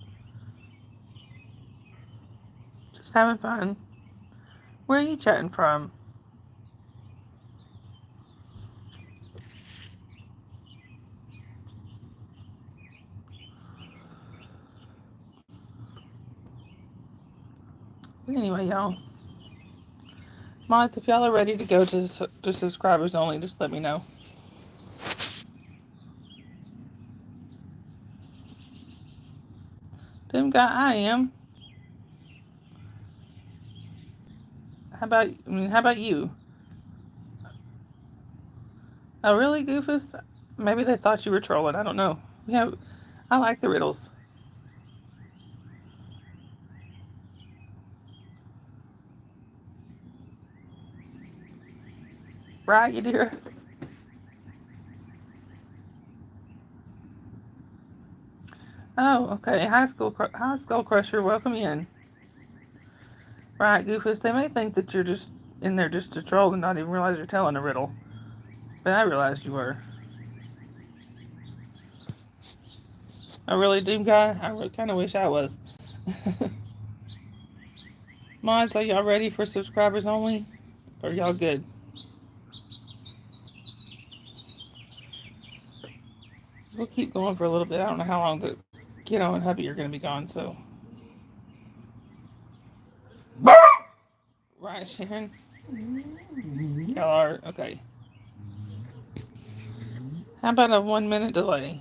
just having fun. Where are you chatting from? Anyway, y'all. Mods, if y'all are ready to go to subscribers only, just let me know. Doom guy, I am. How about you? Oh, really, Goofus? Maybe they thought you were trolling. I don't know. Yeah, I like the riddles. Right, you dear? Oh, okay. High Skull Crusher, welcome in. Right, Goofus. They may think that you're just in there just to troll and not even realize you're telling a riddle. But I realized you were. Oh, really, Doom Guy? I kind of wish I was. Mods, are y'all ready for subscribers only? Or y'all good? We'll keep going for a little bit. I don't know how long the kiddo and hubby are going to be gone, so. Right, Sharon? Y'all are? Okay. How about a 1 minute delay?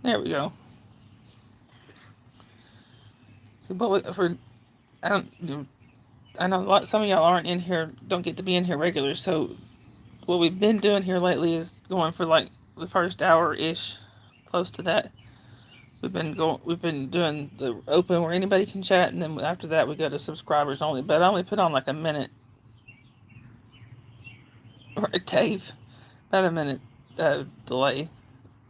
There we go. So, I don't, I know some of y'all aren't in here, don't get to be in here regular. So, what we've been doing here lately is going for like the first hour ish, close to that. We've been doing the open where anybody can chat, and then after that we go to subscribers only. But I only put on like a minute, right, Dave? About a minute delay.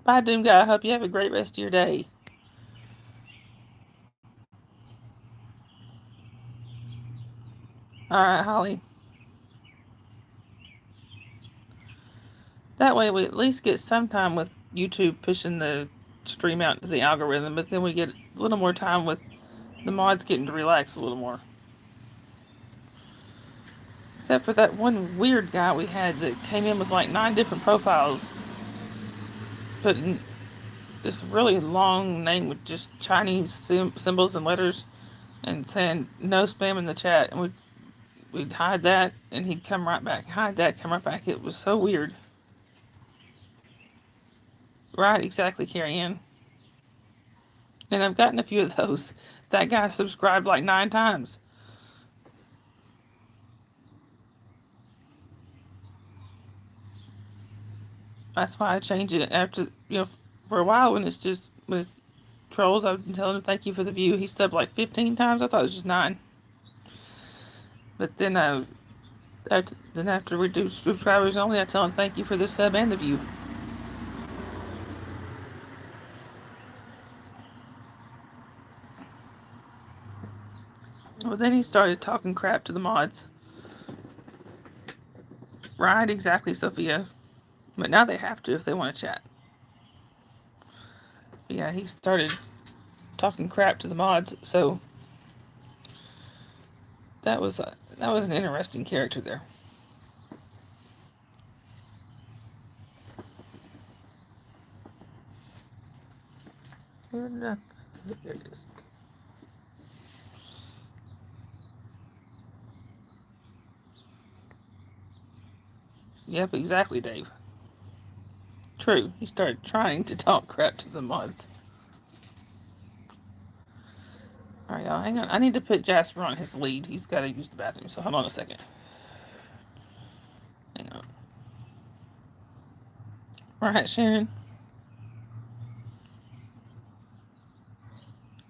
Bye, Doom Guy. I hope you have a great rest of your day. All right, Holly. That way we at least get some time with YouTube pushing the stream out to the algorithm, but then we get a little more time with the mods getting to relax a little more. Except for that one weird guy we had that came in with like 9 different profiles, putting this really long name with just Chinese symbols and letters, and saying no spam in the chat, and we'd hide that, and he'd come right back, hide that, come right back. It was so weird. Right, exactly, Carrie Ann. And I've gotten a few of those. That guy subscribed like 9 times. That's why I changed it after, for a while when it's trolls, I've been telling him thank you for the view. He subbed like 15 times. I thought it was just 9. But then after we do subscribers only, I tell him thank you for the sub and the view. Well, then he started talking crap to the mods. Right, exactly, Sophia. But now they have to if they want to chat. But yeah, he started talking crap to the mods, so that was an interesting character there. There it is. Yep, exactly, Dave. True. He started trying to talk crap to the mods. Alright, y'all, hang on. I need to put Jasper on his lead. He's got to use the bathroom, so hold on a second. Hang on. Alright, Sharon.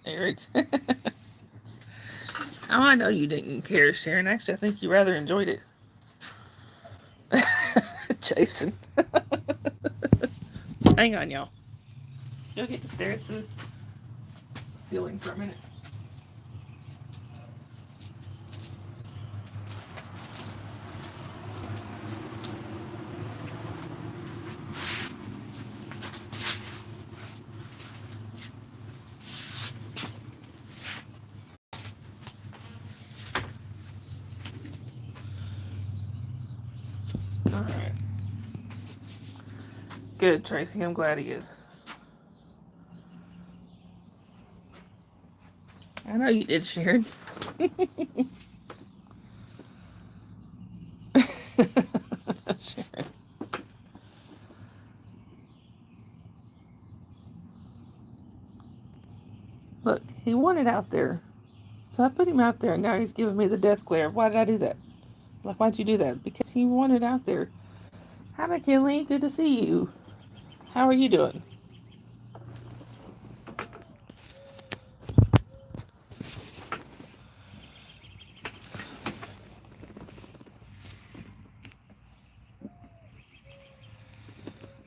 Eric. Oh, I know you didn't care, Sharon. Actually, I think you rather enjoyed it. Jason. Hang on, y'all. You'll get to stare at the ceiling for a minute. All right. Good, Tracy. I'm glad he is. I know you did, Sharon. Sharon. Look, he wanted out there. So I put him out there, and now he's giving me the death glare. Why did I do that? Like, why'd you do that? Because he wanted out there. Hi, McKinley. Good to see you. How are you doing?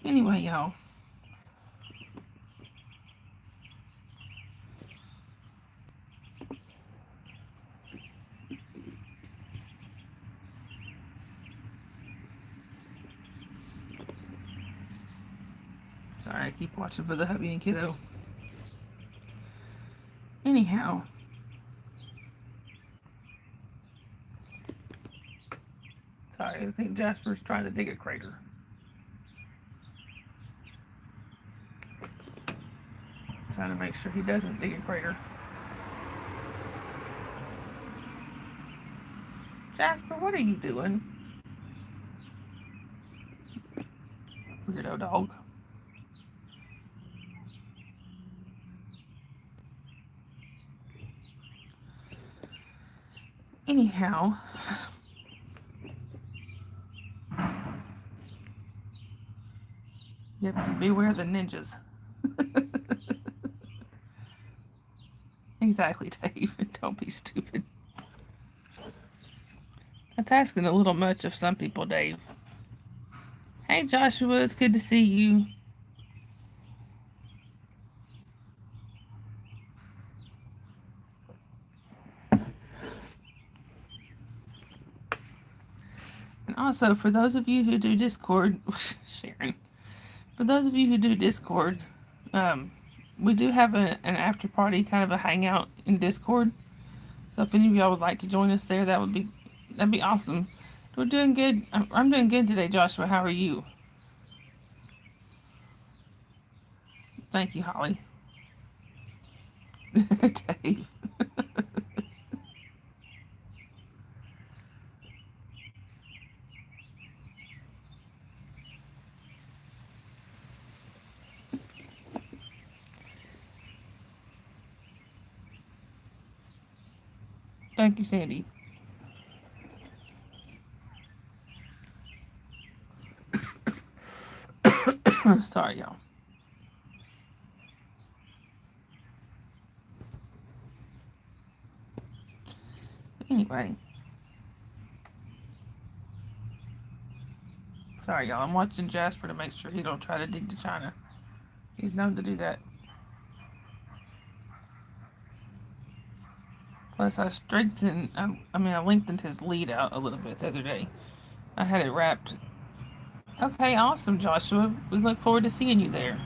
Anyway, y'all. Sorry, I keep watching for the hubby and kiddo. Anyhow. Sorry, I think Jasper's trying to dig a crater. Trying to make sure he doesn't dig a crater. Jasper, what are you doing? Weirdo dog. Anyhow. Yep, beware the ninjas. Exactly, Dave. Don't be stupid. That's asking a little much of some people, Dave. Hey, Joshua, it's good to see you. And also, for those of you who do Discord, Sharon, for those of you who do Discord, we do have an after party, kind of a hangout in Discord. So if any of y'all would like to join us there, that'd be awesome. We're doing good. I'm doing good today, Joshua. How are you? Thank you, Holly. Dave. Thank you, Sandy. Sorry, y'all. Anyway. Sorry, y'all. I'm watching Jasper to make sure he don't try to dig to China. He's known to do that. Plus, I lengthened his lead out a little bit the other day. I had it wrapped. Okay, awesome, Joshua. We look forward to seeing you there.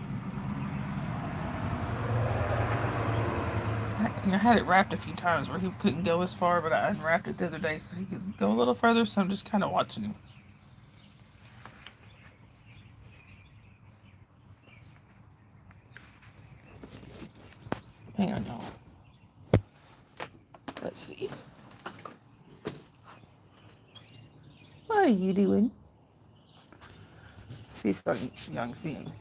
I had it wrapped a few times where he couldn't go as far, but I unwrapped it the other day so he could go a little further, so I'm just kind of watching him. Hang on, y'all. Let's see. What are you doing? Let's see if I can see him.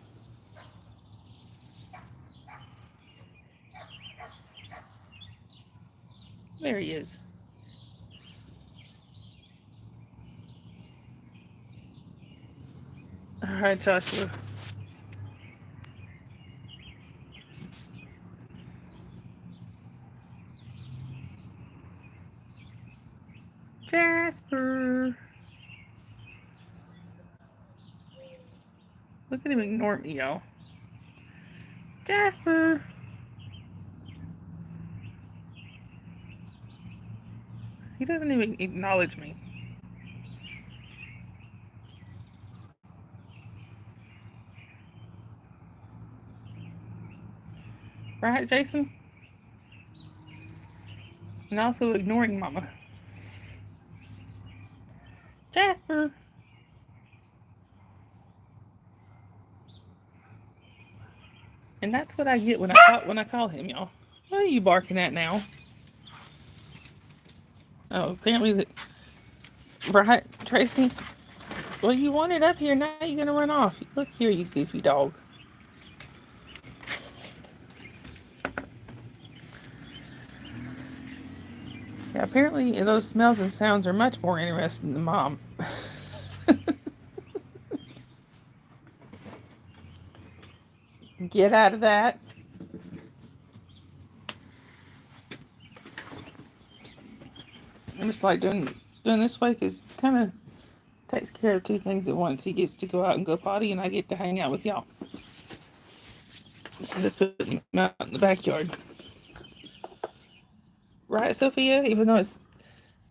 There he is. All right, Joshua. Jasper. Look at him ignore me, y'all. Jasper. He doesn't even acknowledge me. Right, Jason? And also ignoring Mama. Jasper. And that's what I get when I call him, y'all. What are you barking at now? Oh, apparently that. Right, Tracy? Well, you wanted up here, now you're gonna run off. Look here, you goofy dog. Yeah, apparently those smells and sounds are much more interesting than Mom. Get out of that. I just like doing this way because kind of takes care of two things at once. He gets to go out and go potty, and I get to hang out with y'all instead of putting him out in the backyard. Right, Sophia? Even though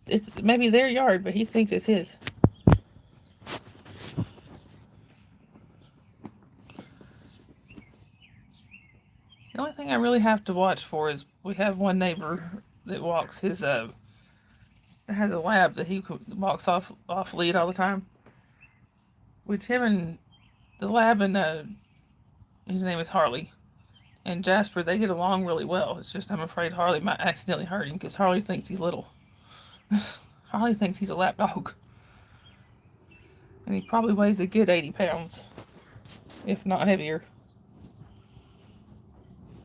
it's maybe their yard, but he thinks it's his. The only thing I really have to watch for is we have one neighbor that walks his has a lab that he walks off lead all the time. Which him and the lab and his name is Harley and Jasper, they get along really well. It's just I'm afraid Harley might accidentally hurt him because Harley thinks he's little. Harley thinks he's a lap dog, and he probably weighs a good 80 pounds, if not heavier.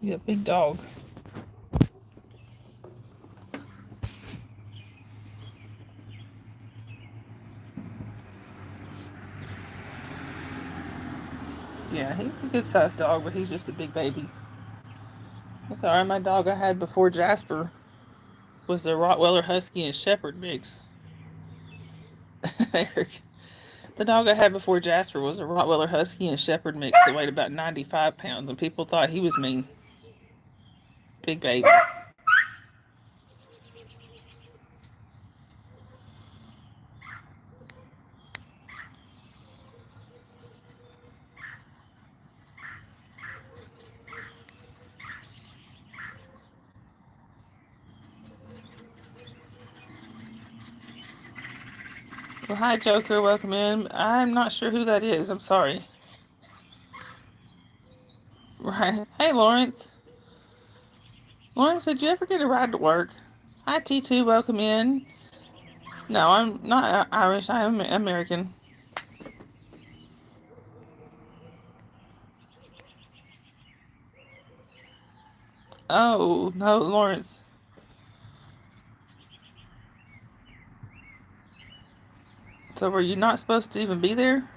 He's a big dog. Yeah, he's a good sized dog, but he's just a big baby. That's alright. My dog I had before Jasper was the Rottweiler Husky and Shepherd mix. Eric. The dog I had before Jasper was a Rottweiler Husky and Shepherd mix that weighed about 95 pounds, and people thought he was mean. Big baby. Well, hi, Joker. Welcome in. I'm not sure who that is. I'm sorry. Right. Hey, Lawrence. Lawrence, did you ever get a ride to work? Hi, T2. Welcome in. No, I'm not Irish. I am American. Oh, no, Lawrence. So were you not supposed to even be there?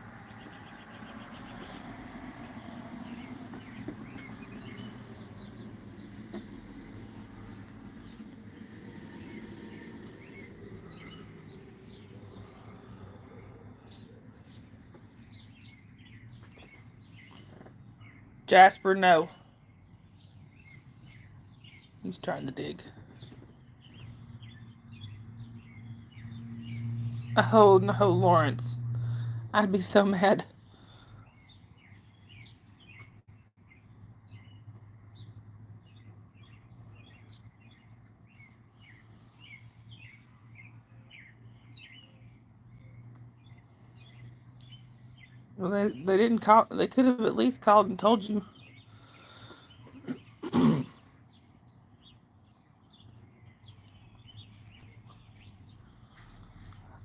Jasper, no. He's trying to dig. Oh, no, Lawrence. I'd be so mad. Well, they didn't call. They could have at least called and told you.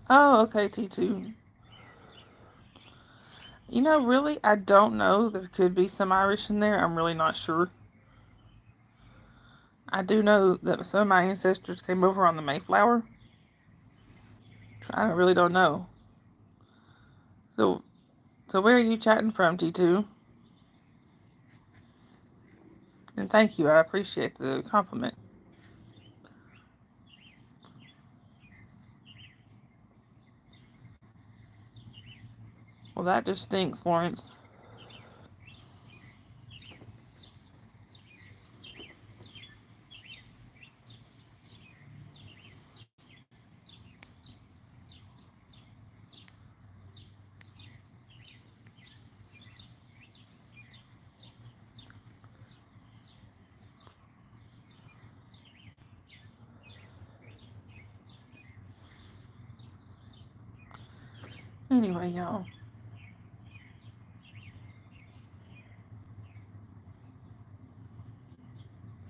Oh, okay, T2. You know, really, I don't know. There could be some Irish in there. I'm really not sure. I do know that some of my ancestors came over on the Mayflower. I really don't know. So, where are you chatting from, T2? And thank you. I appreciate the compliment. Well, that just stinks, Lawrence. Anyway, y'all.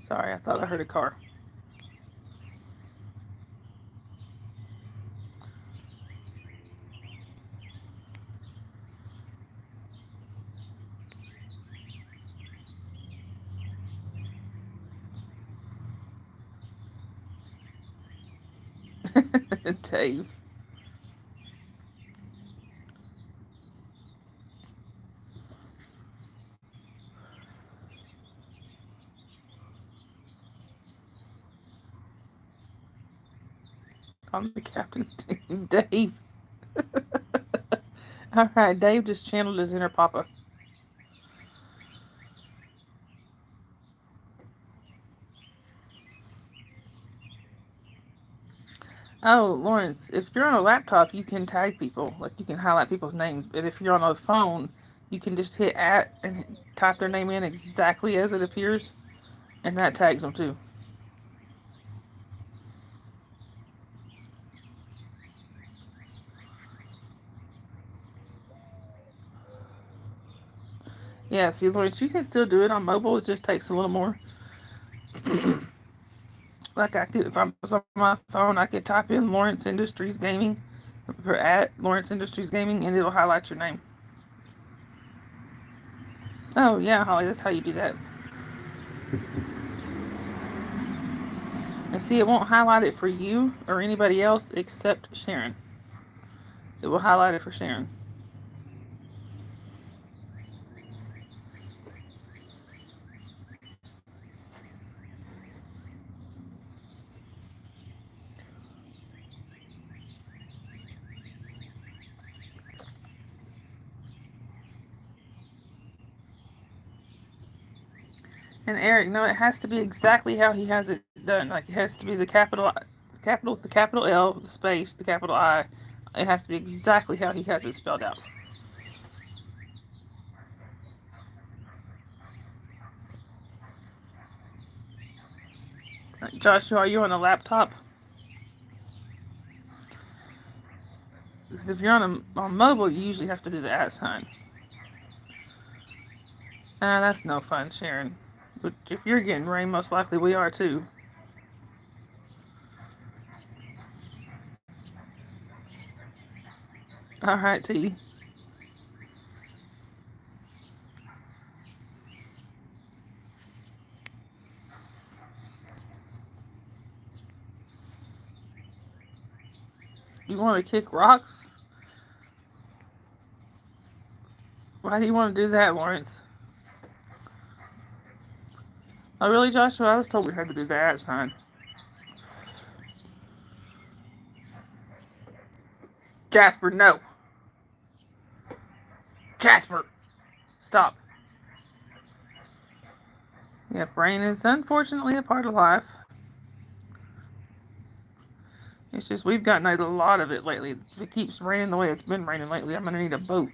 Sorry, I thought I heard a car. Dave. On the captain's team, Dave. All right, Dave just channeled his inner papa. Oh, Lawrence, if you're on a laptop, you can tag people. Like, you can highlight people's names. But if you're on a phone, you can just hit at and type their name in exactly as it appears, and that tags them too. Yeah, see, Lawrence, you can still do it on mobile. It just takes a little more. Like I could, if I was on my phone, I could type in Lawrence Industries Gaming, or at Lawrence Industries Gaming, and it'll highlight your name. Oh yeah, Holly, that's how you do that. And see, it won't highlight it for you or anybody else except Sharon. It will highlight it for Sharon. And Eric, no, it has to be exactly how he has it done. Like, it has to be the capital L, the space, the capital I. It has to be exactly how he has it spelled out. Right, Joshua, are you on a laptop? Because if you're on mobile, you usually have to do the @ sign. That's no fun, Sharon. But if you're getting rain, most likely we are too. All right, T. You want to kick rocks? Why do you want to do that, Lawrence? Oh, really, Joshua? I was told we had to do the @ sign. Jasper, no. Jasper, stop. Yep, rain is unfortunately a part of life. It's just we've gotten a lot of it lately. If it keeps raining the way it's been raining lately, I'm gonna need a boat.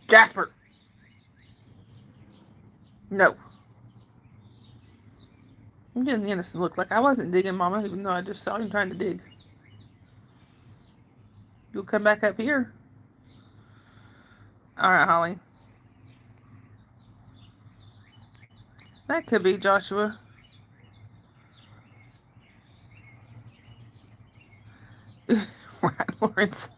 Jasper, no. I'm getting the innocent look like I wasn't digging, Mama, even though I just saw him trying to dig. You'll come back up here. All right, Holly. That could be Joshua. Right, Lawrence.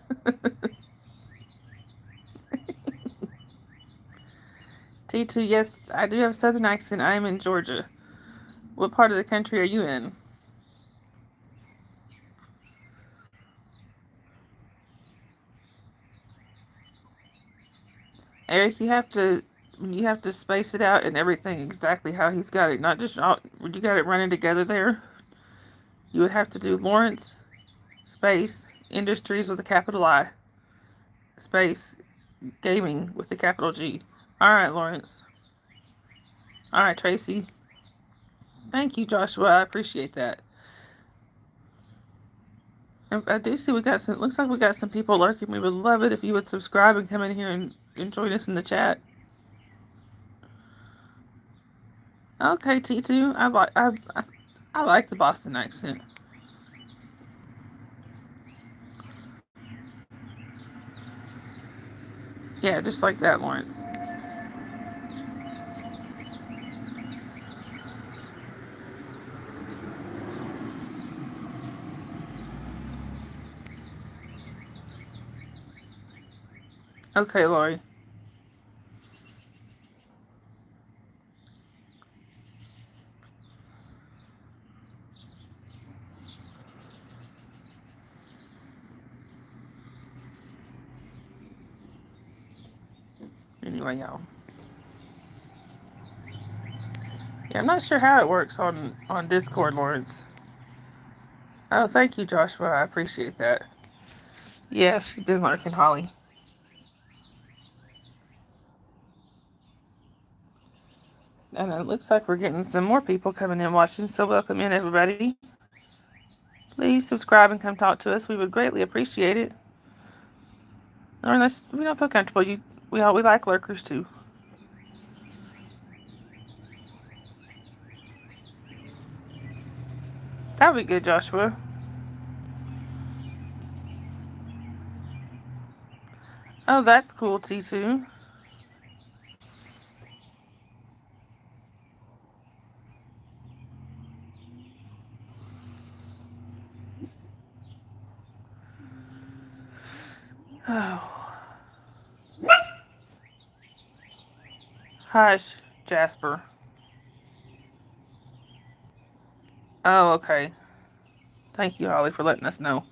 T2, yes, I do have a southern accent. I am in Georgia. What part of the country are you in? Eric, you have to space it out and everything exactly how he's got it. Not just when you got it running together there. You would have to do Lawrence space Industries with a capital I space Gaming with a capital G. All right, Lawrence. All right, Tracy. Thank you, Joshua. I appreciate that. I do see we got some. Looks like we got some people lurking. We would love it if you would subscribe and come in here and join us in the chat. Okay, T2. I like the Boston accent. Yeah, just like that, Lawrence. Okay, Lori. Anyway, y'all. Yeah, I'm not sure how it works on Discord, Lawrence. Oh, thank you, Joshua. I appreciate that. Yeah, she's been lurking, Holly. And it looks like we're getting some more people coming in watching, so welcome in, everybody. Please subscribe and come talk to us. We would greatly appreciate it. Or unless we don't feel comfortable, we like lurkers too. That would be good, Joshua. Oh, that's cool, T2. Oh, hush, Jasper. Oh, okay. Thank you, Holly, for letting us know.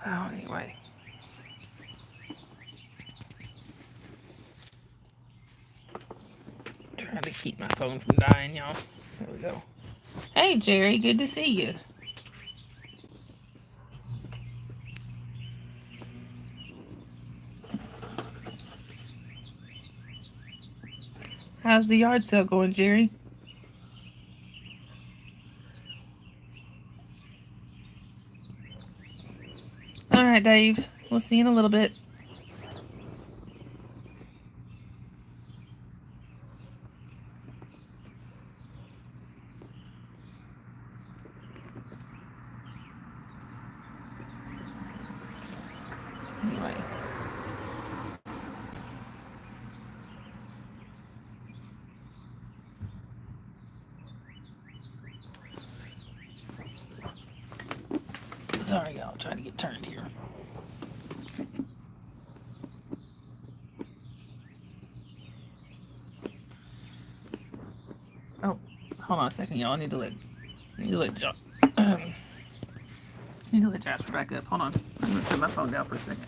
Oh, anyway. Trying to keep my phone from dying, y'all. There we go. Hey, Jerry, good to see you. How's the yard sale going, Jerry? All right, Dave. We'll see you in a little bit. Anyway. Sorry, y'all. Trying to get turned here. Oh, hold on a second, y'all. I need to let Jasper back up. Hold on. I'm gonna set my phone down for a second.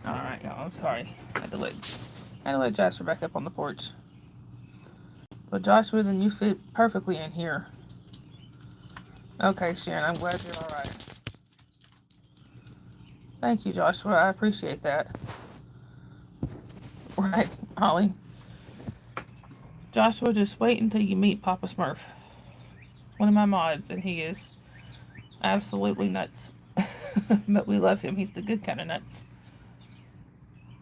All right, y'all. I'm sorry. I had to let Jasper back up on the porch. But Joshua, then you fit perfectly in here. Okay, Sharon, I'm glad you're all right. Thank you, Joshua. I appreciate that. Right, Holly. Joshua, just wait until you meet Papa Smurf, one of my mods, and he is absolutely nuts. But we love him. He's the good kind of nuts.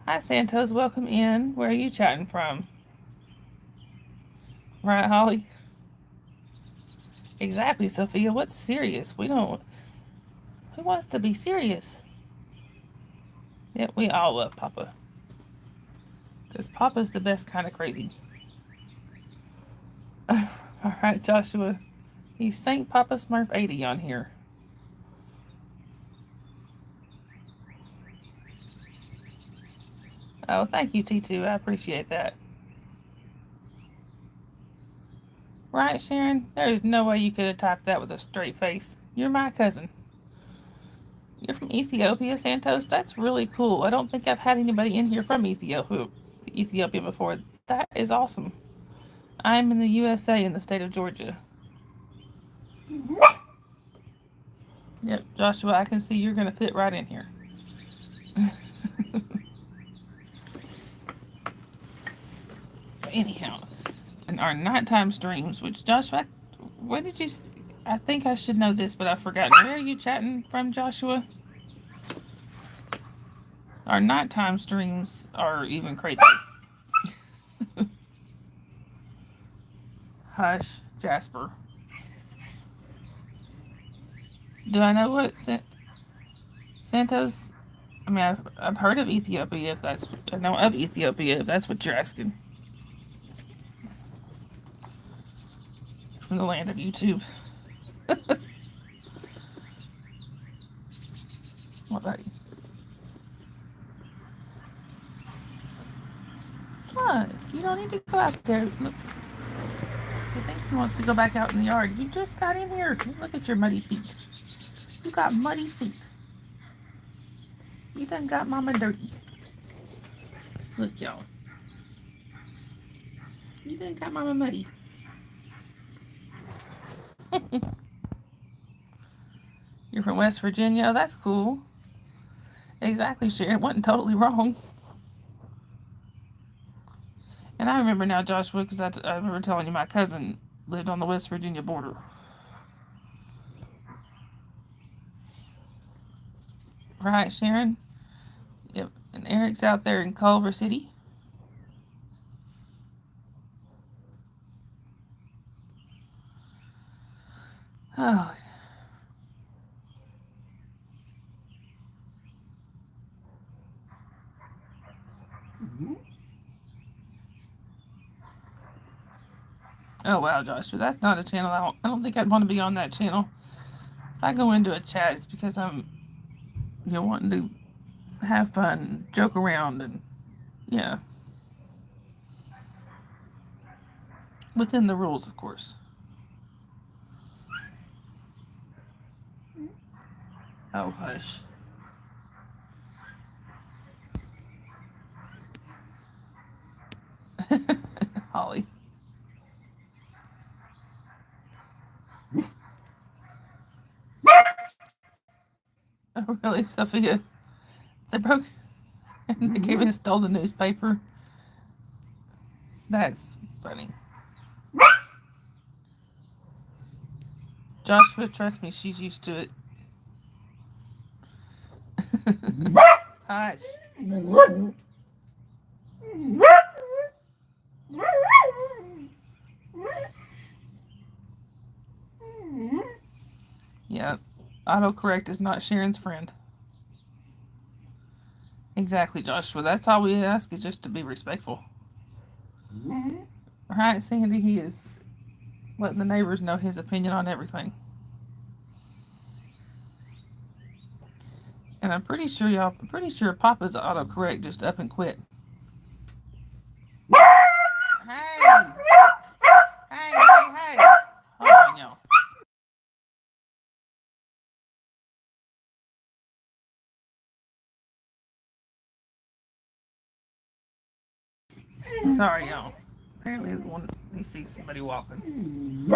Hi, Santos. Welcome in. Where are you chatting from? Right, Holly? Exactly, Sophia. What's serious? We don't. Who wants to be serious? Yep, we all love Papa. Because Papa's the best kind of crazy. All right, Joshua. He's St. Papa Smurf 80 on here. Oh, thank you, T2. I appreciate that. Right, Sharon? There's no way you could have typed that with a straight face. You're my cousin. You're from Ethiopia, Santos? That's really cool. I don't think I've had anybody in here from Ethiopia before. That is awesome. I'm in the USA in the state of Georgia. Yep, Joshua, I can see you're going to fit right in here. Anyhow, in our nighttime streams, which Joshua, where did you? I think I should know this, but I've forgotten. Where are you chatting from, Joshua? Our nighttime streams are even crazier. Hush, Jasper. Do I know what Santos? I mean, I've heard of Ethiopia. If that's I know of Ethiopia, if that's what you're asking. From the land of YouTube. What about you? What? You don't need to go out there. Look. He thinks he wants to go back out in the yard. You just got in here. Look at your muddy feet. You got muddy feet. You done got mama dirty. Look, y'all. You done got mama muddy. You're from West Virginia? Oh, that's cool. Exactly, Sharon. It wasn't totally wrong. And I remember now, Joshua, because I remember telling you my cousin lived on the West Virginia border. Right, Sharon? Yep. And Eric's out there in Culver City. Oh. Oh, wow, Joshua. That's not a channel. I don't think I'd want to be on that channel. If I go into a chat, it's because I'm, wanting to have fun, joke around, and, yeah. Within the rules, of course. Oh, hush. Holly. Oh, really, Sophia? They broke and they came and stole the newspaper. That's funny. Joshua, trust me, she's used to it. Hush. Yeah, autocorrect is not Sharon's friend. Exactly, Joshua. That's all we ask is just to be respectful. Right, Sandy? He is letting the neighbors know his opinion on everything. And I'm pretty sure Papa's autocorrect just up and quit. Hey! Hey! Hold on, y'all. Sorry, y'all. Apparently, he sees somebody walking.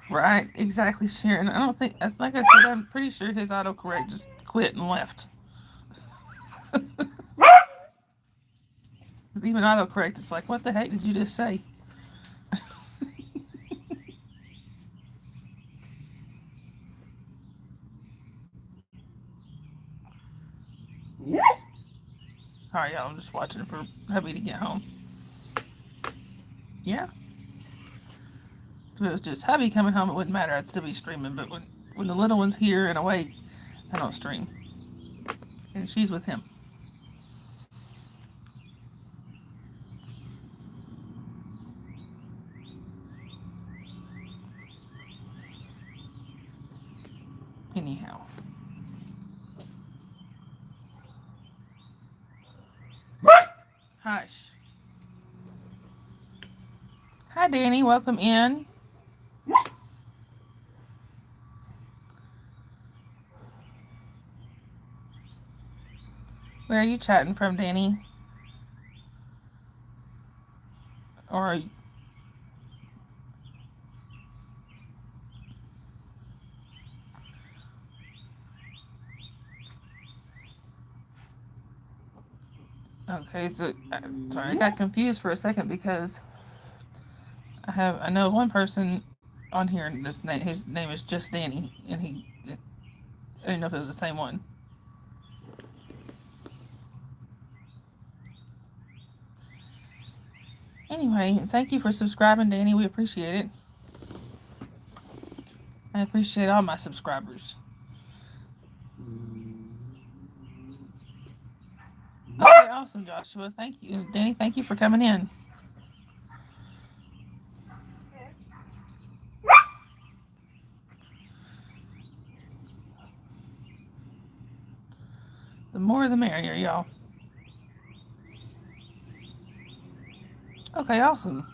Right, exactly, Sharon. I don't think, like I said, I'm pretty sure his autocorrect just quit and left. Even autocorrect, it's like, what the heck did you just say? Sorry, y'all. I'm just watching for hubby to get home. Yeah. If it was just hubby coming home, it wouldn't matter. I'd still be streaming. But when the little one's here and awake, I don't stream. And she's with him. Anyhow. Hush. Hi, Danny. Welcome in. Where are you chatting from, Danny? Or okay, so sorry, I got confused for a second because I know one person on here. This name, his name is just Danny, and I didn't know if it was the same one. Anyway, thank you for subscribing, Danny. We appreciate it. I appreciate all my subscribers. Okay, awesome, Joshua. Thank you, Danny. Thank you for coming in. The more the merrier, y'all. Okay, awesome.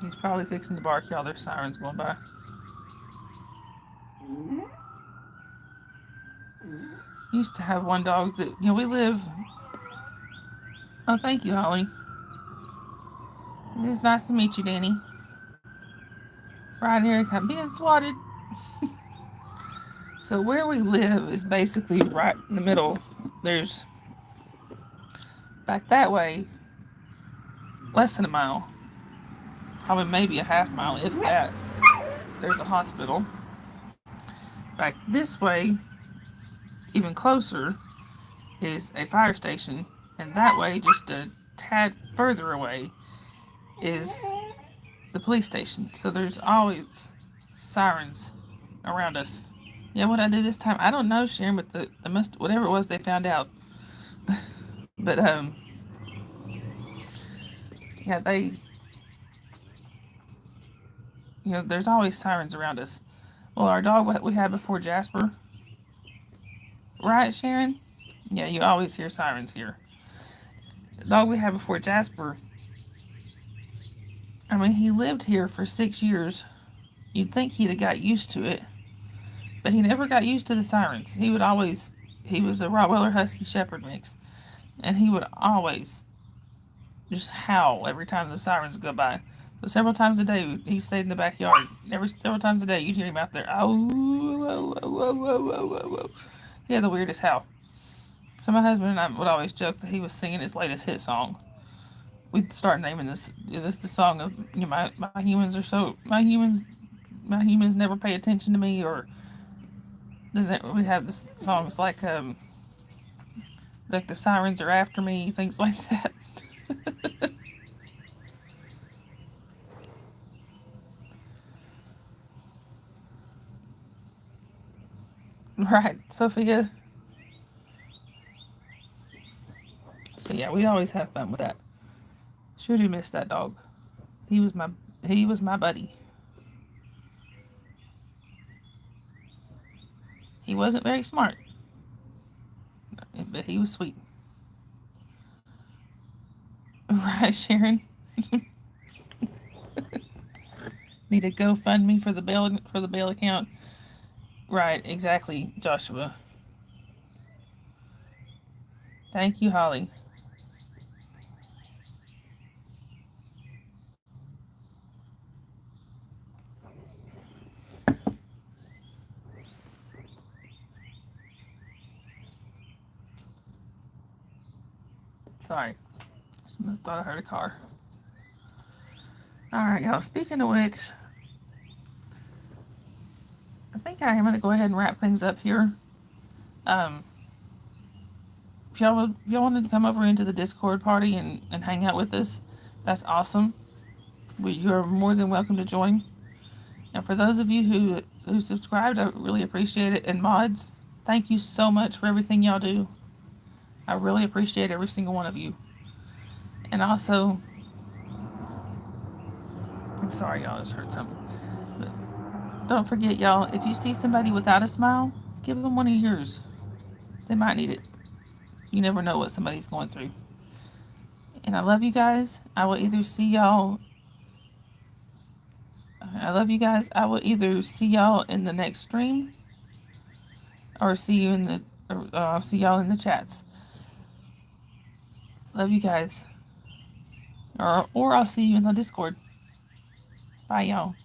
He's probably fixing to bark, y'all. There's sirens going by. Used to have one dog that, we live. Oh, thank you, Holly. It is nice to meet you, Danny. Right here, I'm being swatted. So where we live is basically right in the middle. There's back that way, less than a mile, probably maybe a half mile, if that. There's a hospital. Back this way, even closer, is a fire station, and that way, just a tad further away, is the police station. So there's always sirens around us. Yeah, what I do this time, I don't know, Sharon, but the must whatever it was they found out. But yeah, they, there's always sirens around us. Well, our dog what we had before Jasper, right, Sharon? Yeah, you always hear sirens here. The dog we had before Jasper, I mean, he lived here for 6 years. You'd think he'd have got used to it, but he never got used to the sirens. He was a Rottweiler Husky Shepherd mix, and he would always just howl every time the sirens go by. So several times a day, he stayed in the backyard. Several times a day, you'd hear him out there. Oh, oh, oh, oh, oh, oh, oh, oh. He had the weirdest howl. So my husband and I would always joke that he was singing his latest hit song. We'd start naming this the song of my humans are so my humans never pay attention to me, or we have this songs like the sirens are after me, things like that. Right, Sophia. So yeah, we always have fun with that. Sure do miss that dog. He was my buddy. He wasn't very smart, but he was sweet. Right, Sharon. Need a GoFundMe for the bail account. Right, exactly, Joshua. Thank you, Holly. Sorry. I thought I heard a car. Alright, y'all. Speaking of which, I think I am going to go ahead and wrap things up here. If y'all wanted to come over into the Discord party and hang out with us, that's awesome. You are more than welcome to join. And for those of you who subscribed, I really appreciate it. And mods, thank you so much for everything y'all do. I really appreciate every single one of you. And also, I'm sorry, y'all. I just heard something. But don't forget, y'all, if you see somebody without a smile, give them one of yours. They might need it. You never know what somebody's going through. And I love you guys. I will either see y'all. I love you guys. I will either see y'all in the next stream or see you in the. I'll see y'all in the chats. Love you guys. Or I'll see you in the Discord. Bye, y'all.